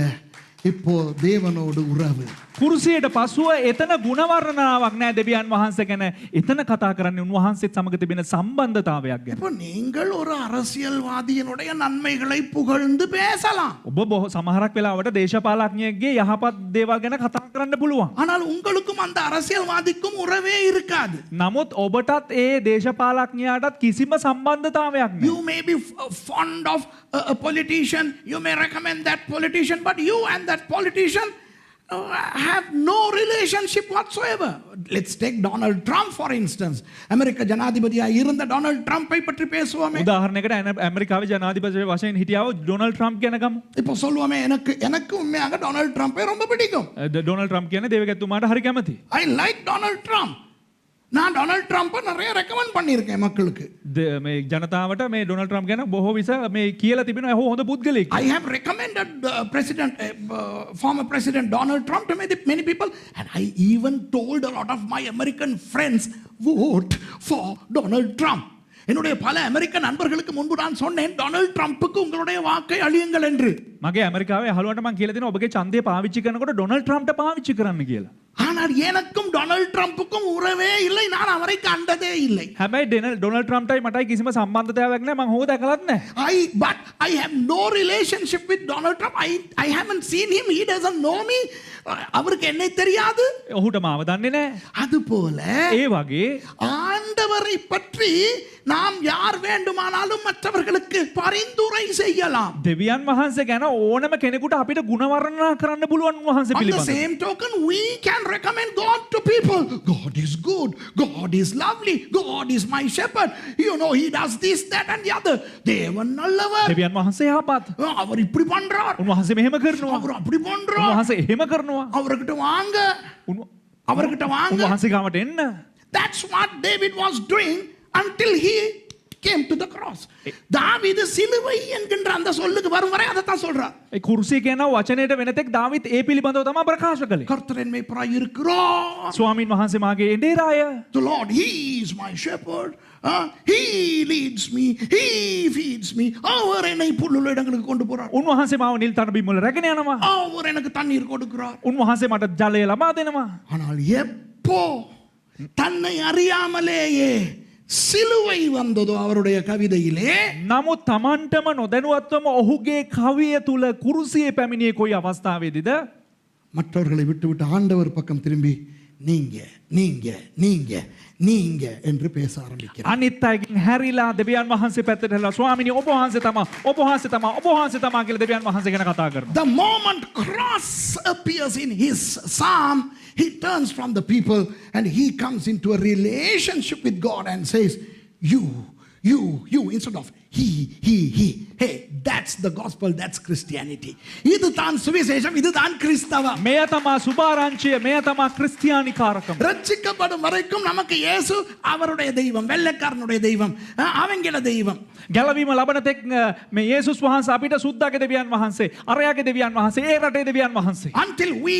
A: இப்போ தேவனோடு உறவு.
B: කුරුසියට පසුව එතන ගුණවර්ණනාවක් නෑ දෙවියන් වහන්සේ ගැන. එතන කතා කරන්නේ උන්වහන්සේත් සමග තිබෙන සම්බන්ධතාවයක් ගැන.
A: இப்போ நீங்கள் ஒரு அரசியல்வாதியினுடைய நன்மைகளை புகழ்ந்து பேசலாம்.
B: ඔබ සමහරක් වෙලාවට දේශපාලඥයෙක්ගේ යහපත් දේවල් ගැන කතා කරන්න පුළුවන්.
A: ஆனால் உங்களுக்கும் அந்த அரசியல்வாதிக்கும் உறவே இருக்காது.
B: නමුත් ඔබටත් ඒ දේශපාලඥයාටත් කිසිම සම්බන්ධතාවයක් නෑ.
A: You may be fond of a politician, you may recommend that politician, but you and that politician have no relationship whatsoever. Let's take Donald Trump for instance. அமெரிக்க ஜனாதிபதியாக இருந்த டொனால்ட் ட்ரம்பை பற்றி பேசுவோமே.
B: උදාහරණයකට ඇමරිකාවේ ජනාධිපති වශයෙන් හිටියව ඩොනල්ඩ් ට්‍රම්ප් ගැන ගමු.
A: இப்போ சொல்லுவோமே, எனக்கு உண்மையாக டொனால்ட் ட்ரம்பை ரொம்ப பிடிக்கும்.
B: ඩොනල්ඩ් ට්‍රම්ප් කියන්නේ දේවගැතුමාට හරි කැමතියි.
A: I like Donald Trump. நான் டொனால்ட் ட்ரம்பை நிறைய ரெக்கமெண்ட் பண்ணியிருக்கேன் மக்களுக்கு.
B: මේ ජනතාවට මේ ඩොනල්ඩ් ට්‍රම්ප් ගැන බොහෝ විස මේ කියලා තිබෙනවා එහෝ හොඳ පුද්ගලෙක්.
A: I have recommended former President Donald Trump to many people, and I even told a lot of my American friends, vote for Donald Trump. என்னுடைய பல அமெரிக்க நண்பர்களுக்கு முன்பு நான் சொன்னேன், டொனால்ட் ட்ரம்புக்கு உங்களுடைய வாக்கை அளியுங்கள் என்று.
B: මගේ ඇමරිකාවේ යහළුවන්ට මම කියලා දෙනවා ඔබගේ ඡන්දය පාවිච්චි කරනකොට ඩොනල්ඩ් ට්‍රම්ප්ට පාවිච්චි කරන්න කියලා.
A: ஆனால் எனக்கும் டொனால்ட் ட்ரம்புக்கும் உறவே இல்லை, நான் அவரை கண்டதே இல்லை.
B: හැබැයි ඩොනල්ඩ් ට්‍රම්ප්ටයි මටයි කිසිම සම්බන්ධතාවයක් නැහැ. මම හොව දැකලත් නැහැ.
A: But I have no relationship with Donald Trump. I haven't seen him. He doesn't know me. அவருக்கு என்னை தெரியாது.
B: ඔහුට මාව දන්නේ නැහැ.
A: அதுபோல
B: ඒ වගේ
A: ஆண்டவரை பற்றி நாம் யார் வேண்டுமானாலும் மற்றவர்களுக்கு பரிந்துரை செய்யலாம்.
B: දෙවියන් වහන්සේ ගැන ඕනම කෙනෙකුට අපිට ගුණ වර්ණනා කරන්න පුළුවන් වහන්සේ
A: On the
B: පිළිබඳව.
A: same token, we can recommend God to people. God is good. God is lovely. God is my shepherd. You know, he does this, that and the other. தேவன் நல்லவர்.
B: දෙවියන් වහන්සේ යහපත්.
A: அவர் இப்படி பண்றார்.
B: උන්වහන්සේ මෙහෙම කරනවා.
A: அவர் அப்படி பண்றார்.
B: උන්වහන්සේ එහෙම කරනවා.
A: அவர்கிட்ட வாங்க. அவர்கிட்ட வாங்க.
B: උන්වහන්සේ ගාමට එන්න.
A: That's what David was doing until he came to the cross. தாவீது சிலுவை என்கின்ற அந்த சொல்லுக்கு வரும் வரை அதை தான் சொல்றார்.
B: ඒ කුරුසිය කියන වචනයට වෙනතෙක් දාවිත් ඒ පිළිබඳව තමයි ප්‍රකාශ කළේ.
A: கர்த்தர் என் மேய்ப்பராய் இருக்கிறார்.
B: ස්වාමීන් වහන්සේ මාගේ එඬේරාය.
A: The Lord, he is my shepherd. He leads me. He feeds me. அவர் என்னை புல்லுள்ள இடங்களுக்கு கொண்டு போறார்.
B: උන්වහන්සේ මාව නිල් තන බිම් වල රැගෙන යනවා.
A: அவர் எனக்கு தண்ணீர் கொடுக்கிறார்.
B: උන්වහන්සේ මට ජලය ලබා දෙනවා.
A: ஆனால் எப்போ தன்னை அறியாமலேயே சிலுவை வந்ததோ அவருடைய கவிதையிலே,
B: නමුත් තමන්ටම නොදැනුවත්වම ඔහුගේ කවිය තුල කුරුසියේ පැමිණියේ කොයි අවස්ථාවේදීද?
A: மற்றவர்களை விட்டுவிட்டு ஆண்டவர் பக்கம் திரும்பி நீங்க நீங்க நீங்க நீங்க என்று பேச ஆரம்பிக்கிறார்.
B: අනිත් අයගෙන් හැරිලා දෙවියන් වහන්සේ පැත්තට හැරිලා ස්වාමිනේ ඔබ වහන්සේ තමා ඔබ වහන්සේ තමා ඔබ වහන්සේ තමා කියලා දෙවියන් වහන්සේ ගැන කතා කරනවා.
A: The moment cross appears in his psalm, he turns from the people and he comes into a relationship with God and says, you instead of he. Hey, that's the gospel, that's Christianity. இதுதான் சுவிசேஷம், இதுதான் கிறிஸ்தவம்.
B: මෙය තමා සුභාරංචිය, මෙය තමා ක්‍රිස්තියානි කාරකම.
A: ரட்சிக்கப்படும் வரைக்கும் நமக்கு இயேசு அவருடைய தெய்வம், வெள்ளைக்காரனுடைய தெய்வம், அவங்கள தெய்வம்.
B: ගැලවීම ලබන තෙක් මේ යේසුස් වහන්සේ අපිට සුද්දාගේ දෙවියන් වහන්සේ, අරයාගේ දෙවියන් වහන්සේ, ඒ රටේ දෙවියන් වහන්සේ.
A: Until we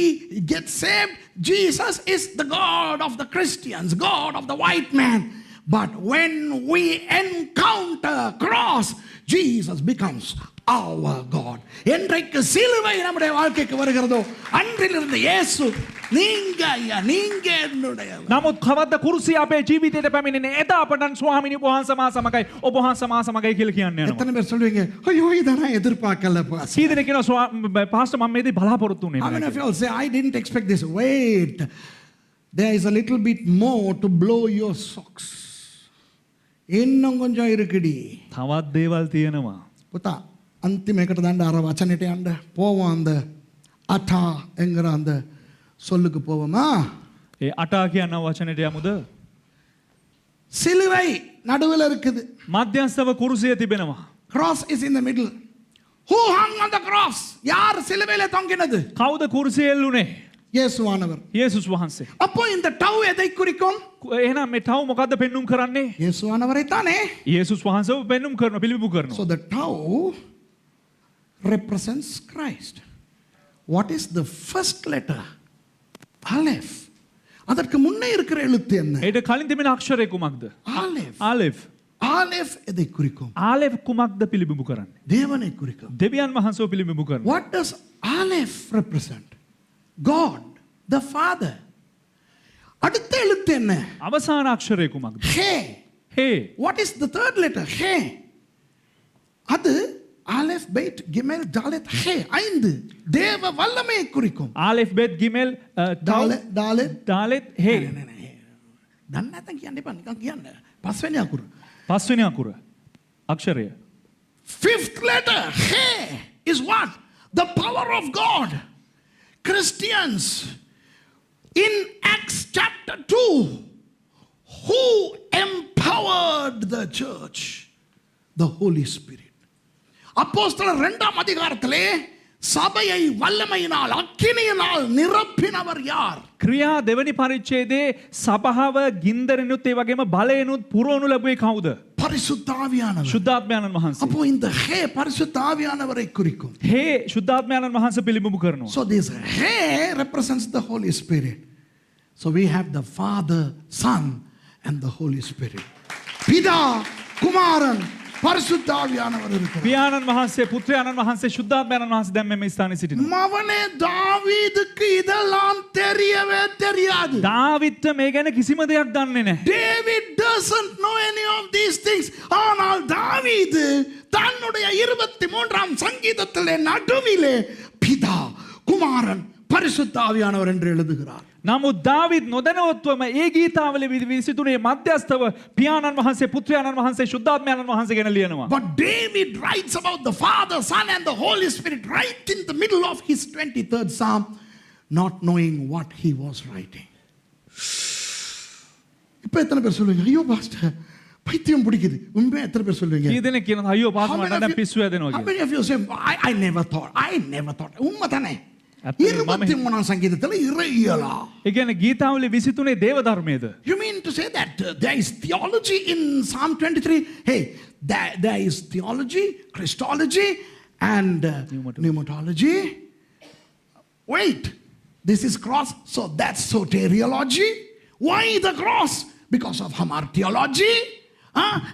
A: get saved, Jesus is the God of the Christians, God of the white man. But when we encounter cross, Jesus becomes our God. என்றைக்கு சிலுவை நம்முடைய வாழ்க்கைக்கு வருகிறதோ அன்றிலிருந்து இயேசு நீங்க என்னுடைய.
B: නමුත් කවද්ද කුරුසිය අපේ ජීවිතයට පැමිණෙන්නේ එදා පටන් ස්වාමිනී වහන්සේ මා සමගයි, ඔබ වහන්සේ මා සමගයි කියලා කියන්න යනවා.
A: எத்தனை பேர் சொல்வீங்க, ஐயோ இத நான் எதிர்பார்க்கல பாஸ்.
B: කීදෙනෙක් කියනවා පාස්ටර් මම මේදී බලාපොරොත්තු වෙන්නේ
A: How many
B: නැහැ.
A: of you all say, I didn't expect this? Wait, there is a little bit more to blow your socks. இன்னும் கொஞ்சம் இருக்குடி.
B: තවත් දේවල් තියෙනවා.
A: புத்தா அந்திமேකට தாண்ட அற வச்சனிட்டே ஆண்ட போவோம், அந்த அட்டா என்கிற அந்த சொல்லுக்கு போவோமா?
B: ඒ අටා කියන වචනයට යමුද?
A: சிலுவை நடுவில் இருக்குது.
B: මධ්‍යස්ථව කුරුසිය තිබෙනවා.
A: Cross is in the middle. Who hung on the cross? யார் சிலுவையில தொங்கினது?
B: කවුද කුරුසිය එල්ලුනේ?
A: இயேசுவானவர்.
B: යේසුස් වහන්සේ.
A: அப்போ இந்த டவ் எதை குறிக்கும்?
B: එහෙනම් මේ ටව් මොකද්ද පෙන්눔 කරන්නේ?
A: இயேசுவானவரை தானே.
B: යේසුස් වහන්සේව පෙන්눔 කරනවා, පිළිබිඹු කරනවා.
A: So the tau represents Christ. What is the first letter? Aleph. அதற்கு முன்னே இருக்கிற எழுத்து என்ன?
B: ඒට කලින් තිබෙන අක්ෂරය කුමක්ද?
A: Aleph.
B: ආලෙෆ්.
A: Aleph எதை குறிக்கும்?
B: ආලෙෆ් කුමක්ද පිළිබිඹු කරන්නේ?
A: தேவனை குறிக்கும்.
B: දෙවියන් වහන්සේව පිළිබිඹු කරනවා.
A: What does Aleph represent? God, the Father. அடுத்த எழுத்து என்ன?
B: අවසාන අක්ෂරය කුමක්ද?
A: He.
B: Hey.
A: What is the third letter? He. அது Aleph, Bet, Gimel, Dalet, He. 5. தேவ வல்லமையை குறிக்கும்.
B: ආලෙෆ් බෙත් ගිමෙල්
A: Dalet, Dalet.
B: දාලෙත් හේ.
A: දන්නේ නැත්නම් කියන්න එපා, නිකන් කියන්න. පස්වෙනි අකුර.
B: පස්වෙනි අකුර Aksharaya.
A: Fifth letter, He, is what? The power of God. Christians, in Acts chapter 2, who empowered the church? The Holy Spirit. அப்போஸ்தலர் 2ஆம் அதிகாரத்திலே சபையை வல்லமையினால் அக்கினியினால் நிரப்பினவர் யார்?
B: ක්‍රියා දෙවනි පරිච්ඡේදයේ සභාව ගින්දරෙනුත් ඒ වගේම බලයෙනුත් පුරවනු ලැබුවේ කවුද?
A: பரிசுத்த ஆவியானவர்.
B: ශුද්ධාත්මයන්න් වහන්සේ.
A: அப்போ இந்த ஹே பரிசுத்த ஆவியானவரை குறிக்கும்.
B: හේ ශුද්ධාත්මයන්න් වහන්සේ පිළිබිඹු කරනවා.
A: So this he represents the Holy Spirit. So we have the Father, Son and the Holy Spirit. பிதா, குமாரன், பரிசுத்த ஆவியானவர் இருக்கிறார்.
B: පියාණන් වහන්සේ, පුත්‍රයාණන් වහන්සේ, ශුද්ධාත්මයන්න් වහන්සේ දැන් මේ ස්ථානයේ සිටිනවා.
A: மவனே தாவீதுக்கு இதெல்லாம் தெரியவே தெரியாது.
B: දාවිත්ට මේ ගැන කිසිම දෙයක් දන්නේ නැහැ.
A: David doesn't know any of these things. ஆனால் தாவீது தன்னுடைய 23ஆம் சங்கீதத்திலே நடுவிலே பிதா, குமாரன், பரிசுத்த ஆவியானவர் என்று எழுதுகிறார்.
B: නමුත් දාවිත් නොදැනුවත්වම ඒ ගීතාවල විසිතුනේ මධ්‍යස්ථව පියාණන් වහන්සේ, පුත්‍රයාණන් වහන්සේ, ශුද්ධාත්මයන්න් වහන්සේ ගැන ලියනවා.
A: But David writes about the Father, Son and the Holy Spirit right in the middle of his 23rd Psalm, not knowing what he was writing. இப்ப எத்தனை பேர் சொல்லுவீங்க, ஐயோ பாஸ்டர் பைத்தியம் பிடிக்குது? உண்மையா எத்தனை பேர் சொல்லுவீங்க?
B: කී දෙනෙක් කියනවා අයියෝ පාස් මට දැන් පිස්සු හැදෙනවා
A: How
B: කියලා.
A: many of you say, I never thought. உண்மை தானே?
B: ඇත්තටම මම
A: 23ஆம் சங்கீதத்துல இறையியலா?
B: ඒ කියන්නේ ගීතාවල විසිතුනේ දේව ධර්මයේද?
A: You mean to say that there is theology in Psalm 23? Hey, there is theology, Christology, and pneumatology. Wait, this is cross, so that's soteriology. Why the cross? Because of hamartiology,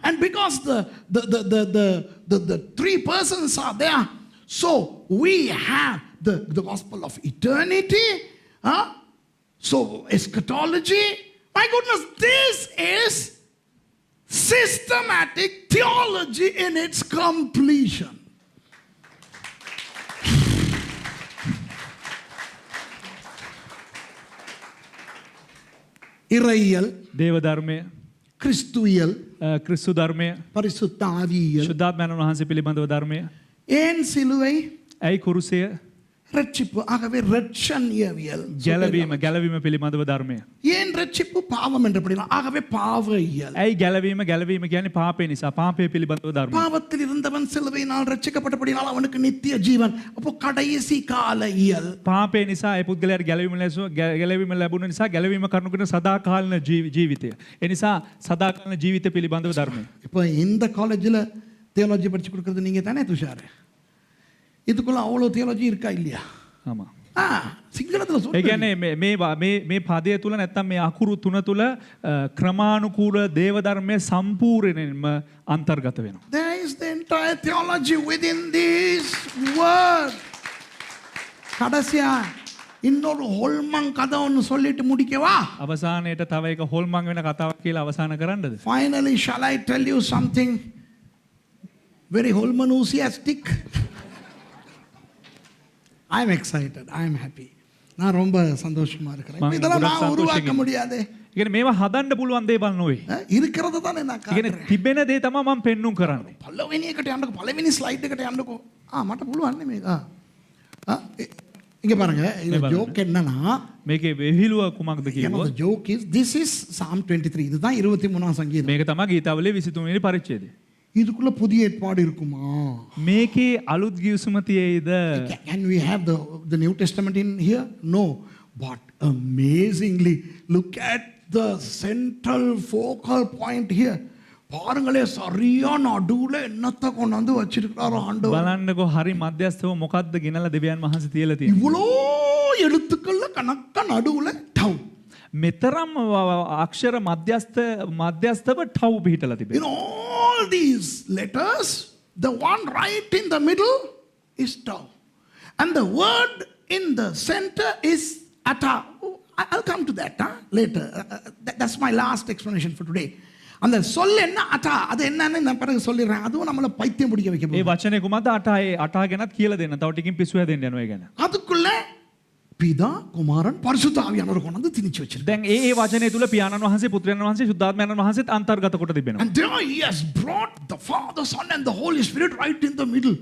A: and because the three persons are there. So we have the gospel of eternity. So eschatology. My goodness, this is systematic theology in its completion. இறையியல்,
B: දේව ධර්මය,
A: கிறிஸ்துவியல்,
B: ක්‍රිස්තු ධර්මය,
A: பரிசுத்த ஆவியியல்.
B: ශුද්ධාත්මයන්න් වහන්සේ පිළිබඳව ධර්මය.
A: ஏன் சிலுவை?
B: ඇයි කුරුසය?
A: ரட்சிப்பு. ஆகவே ரட்சணியவியல்.
B: ගැලවීම පිළිබඳව ධර්මය.
A: ஏன் ரட்சிப்பு பாவம் என்று படிக்கலாம். ஆகவே பாவ இயல்.
B: ඇයි ගැලවීම කියන්නේ පාපේ නිසා. පාපය පිළිබඳව ධර්මය.
A: பாவத்தில் இருந்தவன் சிலுவையினால் ரட்சிக்கப்பட்டபடியால் அவனுக்கு நித்திய ஜீவன். அப்போ கடைசி கால இயல்.
B: පාපේ නිසා ඒ පුද්ගලයාට ගැලවීම ලැබුණ නිසා ගැලවීම කරනකොට සදාකාලීන ජීවිතය. ඒ නිසා සදාකාලීන ජීවිත පිළිබඳව ධර්මය.
A: இப்போ இந்த காலேஜில் தியாலஜி படிச்சு கொடுக்கறது நீங்க தானே துஷார்? இதுக்குள்ள அவ்வளோ தியாலஜி இருக்கா இல்லையா?
B: ஆமா.
A: සිංහලத்தில்
B: ඒ කියන්නේ මේ පදය තුල නැත්තම් මේ අකුරු තුන තුල ක්‍රමානුකූල දේව ධර්මයේ සම්පූර්ණයෙන්ම අන්තර්ගත වෙනවා.
A: There is the entire theology within this word. கடைசியா இன்னொரு ஹோல்மங் கதை ஒன்று சொல்லிட்டு முடிக்கவா?
B: අවසානයේට තව එක හොල්මන් වෙන කතාවක් කියලා අවසන් කරන්නද?
A: Finally, shall I tell you something very Holmanusiastic? I am excited. I am happy. நான் ரொம்ப சந்தோஷமா இருக்கிறேன். இதெல்லாம் நான் உருவாக்க முடியாது.
B: ඉතින් මේවා හදන්න පුළුවන් දේවල් නෙවෙයි.
A: இருக்கிறது தானே நான்
B: ඉතින්
A: காட்டுறேன்.
B: තිබෙන දේ තමයි මම පෙන්눔 කරන්නේ.
A: පළවෙනි එකට යන්නකො පළවෙනි ස්ලයිඩ් එකට යන්නකො. මට පුළුවන් නේ මේක. இங்க பாருங்க. இந்த ஜோக் என்னன்னா
B: මේකේ වෙහිලුව කුමක්ද
A: the
B: කියනවා?
A: joke is this is Psalm 23. இதுதான் 23ஆம் சங்கீதம்.
B: මේක තමයි ගීතාවලියේ 23 වෙනි පරිච්ඡේදය.
A: இதுக்குள்ள புதிய ஏற்பாடு இருக்குமா?
B: මේකේ අලුත් ගිවිසුම තියෙයිද?
A: Can we have the New Testament in here? No. But amazingly, look at the central focal point here. பாருங்களே சரியா நடுவுல என்னத்தை கொண்டு வந்து வச்சிருக்காரு ஆண்டவர்.
B: බලන්නකෝ හරි මධ්‍යස්ථව මොකද්ද ගෙනලා දෙවියන් වහන්සේ තියලා තියෙන්නේ.
A: இவ்வளோ எழுத்துக்கள்ல கணக்கா நடுவுல டவ்.
B: මෙතරම් අක්ෂර මධ්‍යස්ථව ටව් පිහිටලා තිබෙනවා.
A: In all these letters, the one right in the middle is tau. And the word in the center is ata. I'll come to that later. That's my last explanation for today. அந்த சொல் என்ன அட்டா அது என்னன்னு நான் பிறகு சொல்லிடுறேன். அதுவும் நம்மள பைத்தியம் பிடிக்க வைக்க
B: ඒ වචනේ කුමක්ද අටා ගැනත් කියලා දෙන්න. තව ටිකකින් පිස්සු හැදෙන්න යනවා ඒ ගැන.
A: அதுக்குள்ள பிதா குமாரன் பரிசுத்த ஆவியானவர் கொண்டு வந்து திணிச்சு வச்சிருக்காரு.
B: දැන් ඒ වචනේ තුල පියාණන් වහන්සේ පුත්‍රයන් වහන්සේ සුද්ධාත්මයන් වහන්සේත් අන්තර්ගත කොට තිබෙනවා.
A: And there he has brought the Father, Son and the Holy Spirit right in the middle.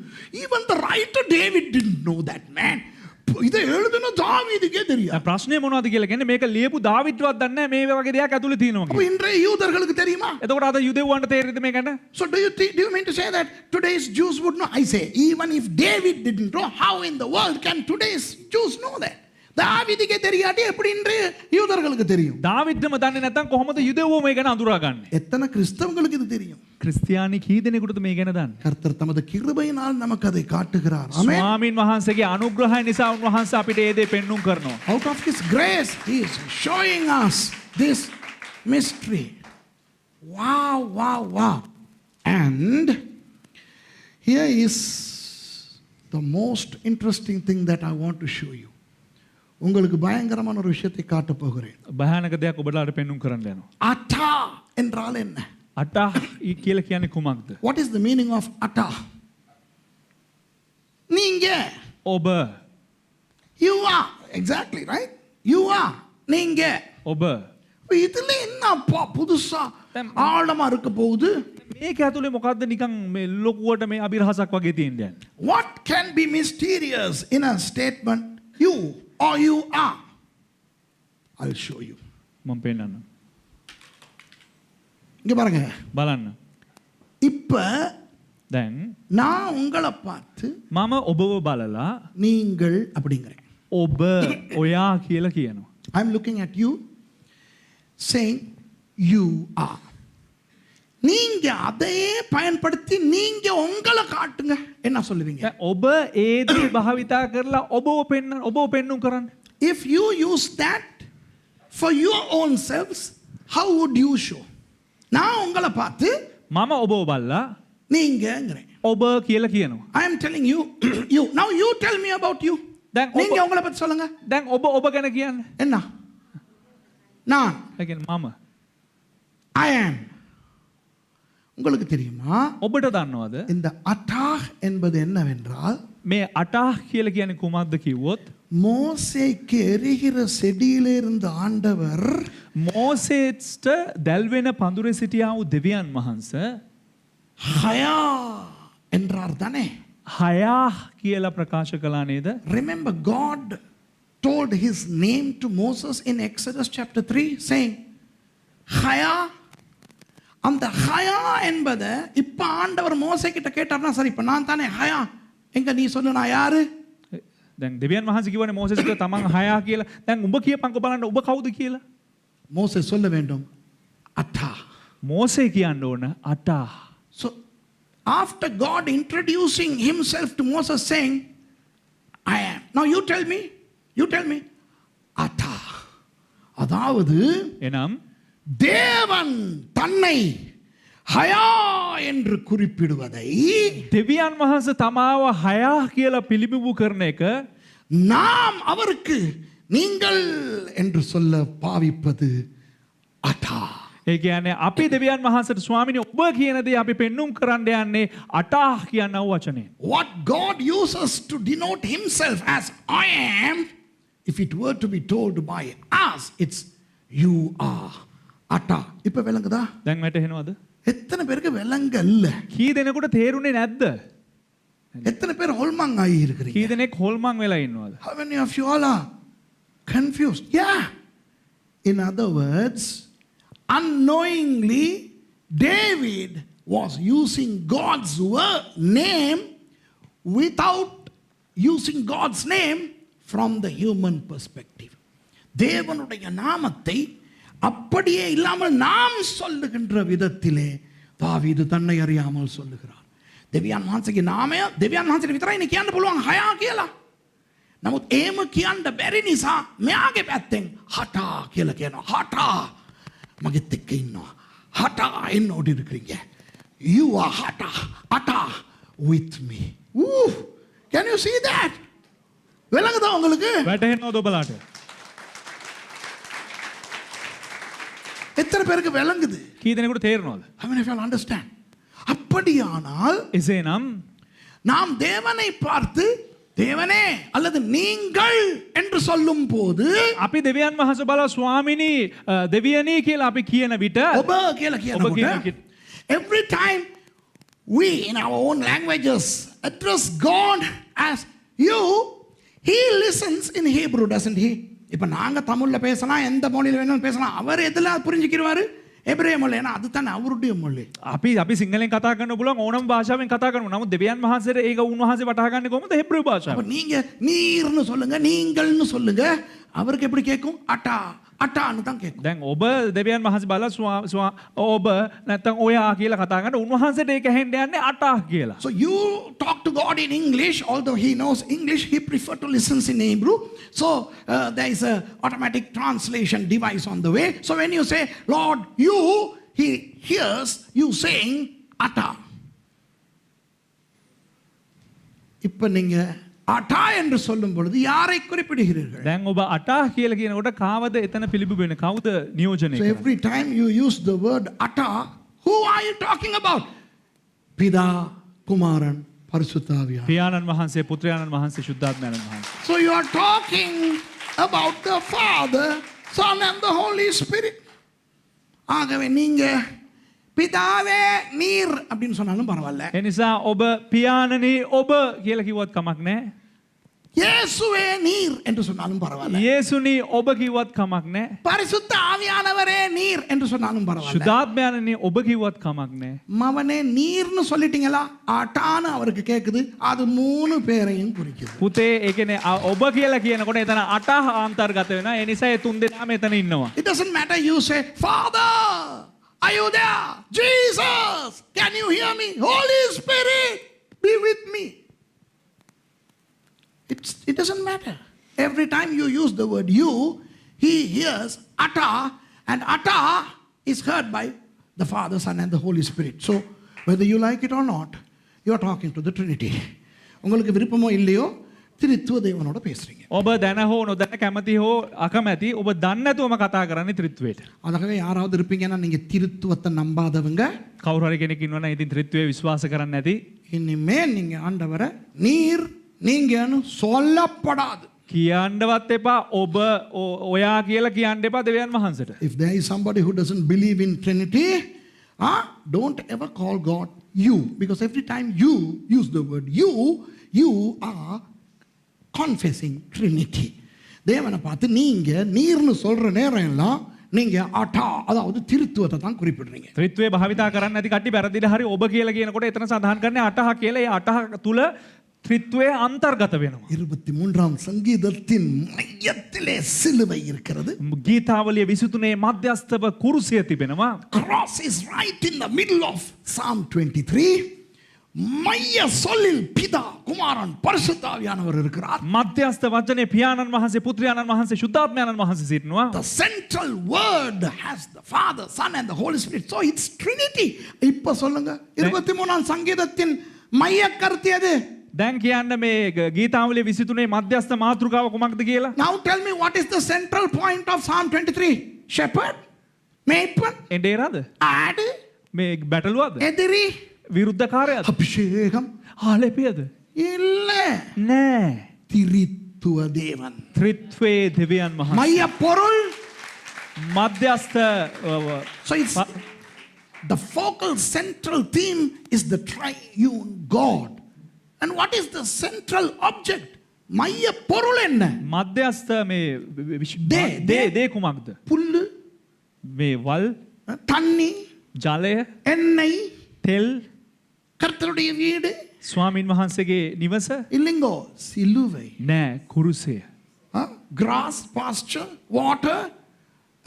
A: Even the writer David didn't know that, man. இதை எழுதுன தாவீதுக்கே தெரியாது.
B: ප්‍රශ්නේ මොනවද කියලා කියන්නේ මේක ලියපු දාවිද්වත් දන්නේ නැහැ මේ වගේ දෙයක් ඇතුලේ තියෙනවා
A: அப்ப
B: කියලා.
A: இன்றைய யூதர்களுக்கு தெரியுமா?
B: එතකොට අද යුදෙව්වන්ට තේරෙයිද මේ ගැන?
A: So do you mean to say that today's Jews would know? I say even if David didn't know, how in the world can today's Jews know that? தாவீதுக்கே தெரியாட்டி எப்படி இன்றைய யூதர்களுக்கு தெரியும்?
B: දාවිද්දම දන්නේ නැත්නම් කොහොමද යුදෙව්වෝ මේ ගැන අඳුරාගන්නේ?
A: எத்தனை கிறிஸ்தவங்களுக்கு இது தெரியும்?
B: ක්‍රිස්තියානි කී දෙනෙකුටද මේ ගැන දන්නේ?
A: கர்த்தர் தமது கிருபையினால் நமக்கு அதை காட்டுகிறார். ஆமென்.
B: ස්වාමීන් වහන්සේගේ අනුග්‍රහය නිසා උන්වහන්සේ අපිට ඒ දේ පෙන්눔 කරනවා.
A: Out of his grace he is showing us this mystery. Wow. And here is the most interesting thing that I want to show you. உங்களுக்கு பயங்கரமான ஒரு விஷயத்தை காட்ட போகிறேன்.
B: භයානක දෙයක් ඔබලාට පෙන්눔 කරන්න යනවා.
A: அட்டா என்றால் என்ன?
B: අටා කියලා කියන්නේ කුමක්ද?
A: What is the meaning of அட்டா? நீங்க.
B: ඔබ.
A: You are. Exactly, right? You are. நீங்க.
B: ඔබ.
A: இதுல என்னப்பா புதுசா ஆழமா இருக்க போகுது?
B: මේක ඇතුලේ මොකද්ද නිකන් මේ ලොකුවට මේ අභිරහසක් වගේ තියෙන්නේ.
A: What can be mysterious in a statement you or you are? I'll show you.
B: මම පෙන්නන්න.
A: இங்க பாருங்க.
B: බලන්න.
A: இப்ப
B: දැන්
A: நான் உங்களை பார்த்து
B: මම ඔබව බලලා
A: நீங்கள் அப்படிங்கிறேன்.
B: ඔබ ඔයා කියලා කියනවා.
A: I'm looking at you saying you are. நீங்க அதையே பயன்படுத்தி நீங்க உங்களை காட்டுங்க. என்ன சொல்லுவீங்க?
B: ඔබ ඒ දේ භාවිතා කරලා ඔබව පෙන්눔 කරන්න.
A: If you use that for your own selves, how would you show? நான் உங்களை பார்த்து
B: මම ඔබව බලලා
A: நீங்கங்கறேன்.
B: ඔබ කියලා කියනවා.
A: I am telling you you. Now you tell me about you. நீங்க உங்களை பத்தி சொல்லுங்க.
B: දැන් ඔබ ගැන කියන්න.
A: என்ன? நான்.
B: ඒ කියන්නේ මම.
A: I am. உங்களுக்கு தெரியுமா?
B: ඔබට දන්නවද?
A: இந்த அட்டாஹ் என்பது என்னவென்றால்
B: මේ අටාහ් කියලා කියන්නේ කුමක්ද කිව්වොත්
A: மோசேக்கு எரிகிற செடியிலே இருந்த ஆண்டவர்
B: මෝසේට දැල්වෙන පඳුරේ සිටියා වූ දෙවියන් වහන්සේ
A: ஹயா என்றார் தானே.
B: හයා කියලා ප්‍රකාශ කළා නේද?
A: Remember, God told his name to Moses in Exodus chapter 3, saying, Haya. அந்த ஹயா என்பதை இப்ப ஆண்டவர் மோசே கிட்ட கேட்டார்னா சரி இப்ப நான் தானே ஹயா எங்க நீ சொல்லு நான் யாரு?
B: දැන් දෙවියන් වහන්සේ කිව්වනේ මෝසෙස්ට තමන් හයා කියලා. දැන් උඹ කියපන්කො බලන්න උඹ කවුද කියලා.
A: மோசே சொல்ல வேண்டும் அட்டா.
B: මෝසේ කියන්න ඕන අටා.
A: So after God introducing himself to Moses saying, I am. Now you tell me, அட்டா. அதாவது
B: එනම්
A: தேவன் தன்னை ஹயா என்று குறிப்பிடுவதை
B: දෙවියන් වහන්සේ තමාව හයා කියලා පිළිබිඹු කරන එක
A: நாம் அவருக்கு நீங்கள் என்று சொல்ல பாவிப்பது அட்டா.
B: ඒ කියන්නේ අපි දෙවියන් වහන්සේට ස්වාමීනි ඔබ කියන දේ අපි පෙන්눔 කරන්න යන්නේ අටා කියනව වචනේ.
A: What God uses to denote himself as I am, if it were to be told by us, it's you are. அட்டா. இப்ப விளங்குதா?
B: දැන් වැටහෙනවද?
A: எத்தனை பேருக்கு விளங்கல்ல?
B: කී දෙනෙකුට තේරුනේ නැද්ද?
A: எத்தனை பேர் ஹோல்மாங் ஆகி இருக்கிறீங்க?
B: කී දෙනෙක් හොල්මන් වෙලා ඉන්නවද?
A: How many of you all are confused? Yeah. In other words, unknowingly, David was using God's name without using God's name from the human perspective. தேவனுடைய நாமத்தை அப்படியே இல்லாமல் நாம் சொல்லுகின்ற விதத்திலே தாவீது தன்னை அறியாமல் சொல்லுகிறார். දෙවියන් වහන්සේගේ නාමය දෙවියන් වහන්සේට විතරයි නේ කියන්න පුළුවන් හයා කියලා. නමුත් එහෙම කියන්න බැරි නිසා මෙයාගේ පැත්තෙන් හටා කියලා කියනවා. හටා මගෙත් එක්ක ඉන්නවා. හටා என்னோடு இருக்கிறீங்க. You are hata hata with me. Woo! Can you see that? விளங்குதா உங்களுக்கு?
B: වැටහෙනවද ඔබලාට?
A: எத்தனை பேருக்கு விளங்குது?
B: කී දෙනෙකුට තේරෙනවද?
A: How many of you understand? அப்படியானால்
B: එසේනම්
A: நாம் தேவனை பார்த்து தேவனே அல்லது நீங்கள் என்று சொல்லும் போது
B: අපි දෙවියන් වහන්සේ බලලා ස්වාමිනී දෙවියනී කියලා අපි කියන විට
A: ඔබ කියලා
B: ඔබ
A: කියනකොට
B: කියන
A: every time we in our own languages address God as you, he listens in Hebrew, doesn't he? இப்ப நாங்க தமிழ்ல பேசலாம் எந்த மொழியில வேணாலும் பேசலாம். அவர் எதுல புரிஞ்சுக்கிடுவாரு? எபிரேய மொழி. ஏன்னா அதுதான் அவருடைய மொழி.
B: අපි සිංහලෙන් කතා කරන්න පුළුවන් ඕනම භාෂාවෙන් කතා කරනවා. නමුත් දෙවියන් වහන්සේට ඒක උන්වහන්සේ වටහා ගන්නේ කොහොමද? ஹெப்ரேய
A: அப்ப
B: භාෂාවෙන්.
A: நீங்க நீர்னு சொல்லுங்க நீங்கள்னு சொல்லுங்க அவருக்கு எப்படி கேட்கும்? அட்டா අටාன்னு தான் கேட்கும்.
B: දැන් ඔබ දෙවියන් වහන්සේ බලලා ඔබ නැත්තම් ඔයා කියලා කතා කරනකොට උන්වහන්සේට ඒක ඇහෙන්න යන්නේ අටා කියලා.
A: So you talk to God in English, although he knows English, he prefer to listen in Hebrew. So there is a automatic translation device on the way. So when you say, Lord, you, he hears you saying ata. இப்ப நீங்க அட்டா என்று சொல்லும் பொழுது யாரை குறிப்பிடுகிறீர்கள்?
B: දැන් ඔබ අටා කියලා කියනකොට කාවද එතන පිළිබිඹු වෙන්නේ? කවුද නියෝජනය
A: So
B: කරන්නේ?
A: every time you use the word atta, who are you talking about? பிதா, குமாரன், பரிசுத்த ஆவியானவர்.
B: පියාණන් වහන්සේ, පුත්‍රයාණන් වහන්සේ, ශුද්ධාත්මයන්න් වහන්සේ.
A: So you are talking about the Father, Son and the Holy Spirit. ஆகவே நீங்க பிதாவே நீர் அப்படின்னு சொன்னாலும் பரவாயில்ல.
B: ඒ නිසා ඔබ පියාණනි ඔබ කියලා කිව්වත් කමක් නැහැ.
A: இயேசுவே நீர் என்று சொன்னாலும் பரவாயில்ல.
B: යේසුනි ඔබ කිව්වත් කමක් නැහැ.
A: பரிசுத்த ஆவியானவரே நீர் என்று சொன்னாலும் பரவாயில்ல.
B: ශුද්ධාත්මයන්නි ඔබ කිව්වත් කමක් නැහැ.
A: மவனே நீர்னு சொல்லிட்டீங்களா? அட்டான்னு அவருக்கு கேக்குது. அது மூணு பேரையும் குறிக்குது.
B: පුතේ ඒ කියන්නේ ඔබ කියලා කියනකොට එතන අටා අන්තර්ගත වෙනවා. ඒ නිසා ඒ තුන් දෙනාම එතන ඉන්නවා.
A: It doesn't matter you say, Father, are you there? Jesus, can you hear me? Holy Spirit, be with me. It doesn't matter. Every time you use the word you, he hears atta, and atta is heard by the Father, Son, and the Holy Spirit. So, whether you like it or not, you are talking to the Trinity. உங்களுக்கு விருப்பமோ இல்லையோ திரித்துவ தேவனோட பேசுறீங்க.
B: ඔබ දැන හෝ නොදැන කැමති හෝ අකමැති ඔබ දන්නේ නැතුවම කතා කරන්නේ ත්‍රිත්වයට.
A: அதுக்காக யாராவது இருப்பீங்கன்னா நீங்க திருத்துவத்தை நம்பாதவங்க
B: කවුරු හරි කෙනෙක් ඉන්නවනම් ඉතින් ත්‍රිත්වයේ විශ්වාස කරන්නේ නැති
A: இனிமே நீங்க ஆண்டவரை நீர் நீங்கன்னு சொல்லப்படாது.
B: කියන්නවත් එපා ඔබ ඔයා කියලා කියන්න එපා දෙවියන් වහන්සේට.
A: If there is somebody who doesn't believe in Trinity, don't ever call God you, because every time you use the word you are confessing Trinity. தேவனை பார்த்து நீர்னு சொல்ற நேரம் எல்லாம் நீங்க அட்டா அதாவது திருத்துவத்தை தான் குறிப்பிடுறீங்க.
B: ත්‍රිත්වය භාවිතා කරන්නේ නැති කට්ටිය වැරදිලා හරි ඔබ කියලා කියනකොට එතන සඳහන් කරන්නේ අටහ කියලා. ඒ අටහ තුල ත්‍රිත්වය අන්තර්ගත වෙනවා.
A: 23ஆம் சங்கீதத்தின் மையத்திலே சிலுவை இருக்கிறது.
B: ගීතාවලිය 23 මධ්‍යස්ථව කුරුසිය තිබෙනවා.
A: Cross is right in the middle of Psalm 23. மைய சொல்லில் பிதா குமாரன் பரிசுத்தாவியானவர் இருக்கிறார்.
B: මධ්‍යස්ථ වචනේ පියාණන් වහන්සේ පුත්‍රයාණන් වහන්සේ ශුද්ධාත්මයාණන් වහන්සේ සිටිනවා.
A: The central word has the Father, Son and the Holy Spirit. So it's Trinity. இப்ப சொல்லுங்க 23ஆம் சங்கீதத்தின் மைய கருத்து எது?
B: දැන් කියන්න මේ ගීතාවලිය 23 මධ්‍යස්ථ මාතෘකාව කුමක්ද කියලා?
A: Now tell me what is the central point of Psalm 23? Shepherd? Maidpan?
B: එඬේරද?
A: ආඩ?
B: මේ බැටළුවද?
A: එදිරි?
B: විරුද්ධකාරයද?
A: அபிஷேகம்?
B: ආලේපියද?
A: இல்ல.
B: නෑ.
A: திரித்துவ தேவன்.
B: ත්‍රිත්වයේ දෙවියන් වහන්සේ.
A: மைய பொருள்?
B: මධ්‍යස්ථ
A: So it's the focal central theme is the triune God. And what is the central object? மைய பொருள் என்ன?
B: මධ්‍යස්ථ මේ දේ කුමක්ද?
A: புல்லு,
B: මේ වල්,
A: தண்ணி,
B: ජලය,
A: எண்ணெய்,
B: තෙල්,
A: கர்த்தருடைய வீடு
B: ස්වාමින් වහන්සේගේ නිවස
A: இல்லைங்கோ சிலுவை.
B: නෑ කුරුසය.
A: Grass, pasture, water,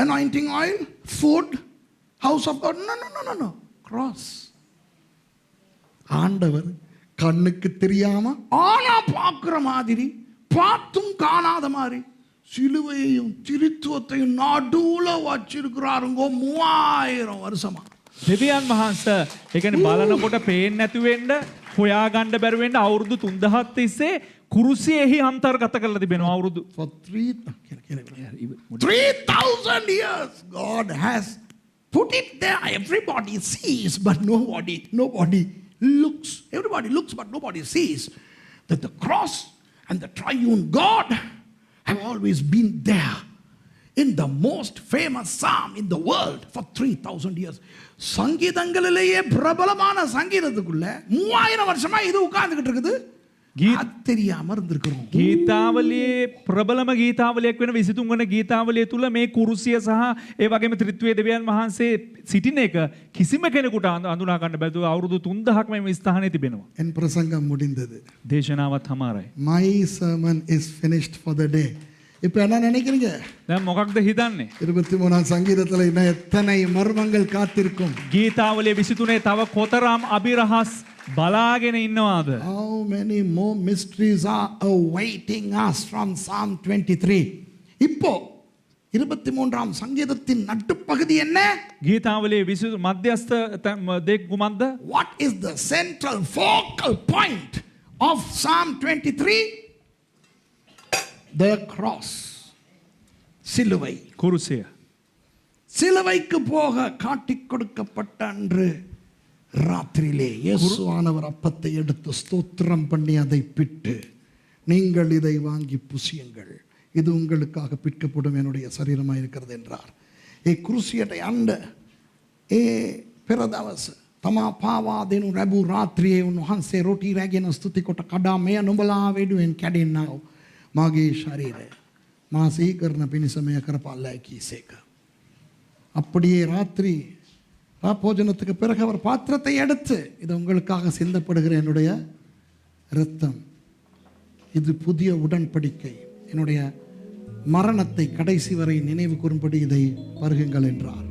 A: anointing oil, food, house of God. No. Cross. ஆண்டவர் கண்ணுக்கு தெரியாம ஆனா பார்க்கிற மாதிரி பார்த்தும் காணாத மாதிரி சிலுவையையும் திருத்துவத்தையும் நடுவுல வச்சிருக்கிறாருங்க 3000 வருஷமா.
B: දෙවියන් වහන්සේ ඒ කියන්නේ බලනකොට පේන්නේ නැති වෙන්න හොයාගන්න බැරි වෙන්න අවුරුදු 3000ක් තිස්සේ කුරුසියෙහි අන්තර්ගත කරලා තිබෙනවා අවුරුදු
A: For 3,000 years God has put it there. Everybody sees but nobody looks. Everybody looks but nobody sees that the cross and the triune God have always been there in the most famous psalm in the world for 3,000 years. சங்கீதங்களிலேயே பிரபலமான சங்கீதத்துக்குள்ள 3000 வருஷமா இது உட்கார்ந்துகிட்டு இருக்குது. தெரியாம இருந்திருக்கிறோம்.
B: ගීතාවලියේ ප්‍රබලම ගීතාවලියක් වෙන 23 වන ගීතාවලිය තුල මේ කුරුසිය සහ ඒ වගේම ත්‍රිත්වයේ දෙවියන් වහන්සේ සිටින එක කිසිම කෙනෙකුට අඳුනා ගන්න බැහැ. අවුරුදු 3000ක් මේ ස්ථානයේ තිබෙනවා.
A: என் பிரசங்கம் முடிந்தது.
B: දේශනාවත් හමාරයි.
A: My sermon is finished for the day. இப்போ என்ன நினைக்கிறீங்க?
B: දැන් මොකක්ද හිතන්නේ?
A: 23ஆம் சங்கீதத்துல இன்னும் எத்தனை மர்மங்கள் காத்திருக்கும்?
B: ගීතාවලිය 23 තව කොතරම් අභිරහස් බලාගෙන ඉන්නවාද?
A: How many more mysteries are awaiting us from Psalm 23? இப்போ 23ஆம் சங்கீதத்தின் நடுப்பகுதி என்ன?
B: ගීතාවලියේ මධ්‍යස්ථ දෙක කුමක්ද?
A: What is the central focal point of Psalm 23? The cross. சிலுவை.
B: කුරුසිය.
A: சிலுவைக்கு போக காட்டிக் கொடுக்கப்பட்ட அன்று ராத்திரியிலே இயேசுவானவர் அப்பத்தை எடுத்து ஸ்தோத்திரம் பண்ணி அதை பிட்டு நீங்கள் இதை வாங்கி புசியுங்கள், இது உங்களுக்காக பிற்கப்படும் என்னுடைய சரீரமாக இருக்கிறது என்றார். ඒ කෘසියට යන්න ඒ පෙර දවස තමා පාවා දෙනු ලැබූ රාත්‍රියේ උන්වහන්සේ රොටි රැගෙන ස්තුති කොට කඩා මෙය නුඹලා වෙනුවෙන් කැඩෙන්නා වූ මාගේ ශරීරය මා සිහි කරන පිණිස මෙය කරපල්ලා කීසේක. அப்படியே ராத்திரி ராப்போஜனத்துக்கு பிறகு அவர் பாத்திரத்தை எடுத்து இது உங்களுக்காக சிந்தப்படுகிற என்னுடைய இரத்தம், இது புதிய உடன்படிக்கை, என்னுடைய மரணத்தை கடைசி வரை நினைவு கூறும்படி இதை பருகுங்கள் என்றார்.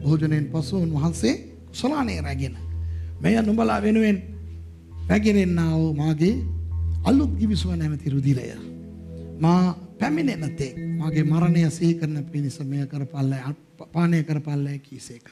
A: භෝජනයෙන් පසු උන්වහන්සේ කුසලානේ රැගෙන මෙය නුඹලා වෙනුවෙන් රැගෙන්නා වූ මාගේ අලුත් කිවිසුම නැමැති රුධිරය මා පැමිණෙන තෙක් මාගේ මරණය සිහි කරන පිණිස මෙය කරපල්ලා පානය කරපල්ලා කීසේක.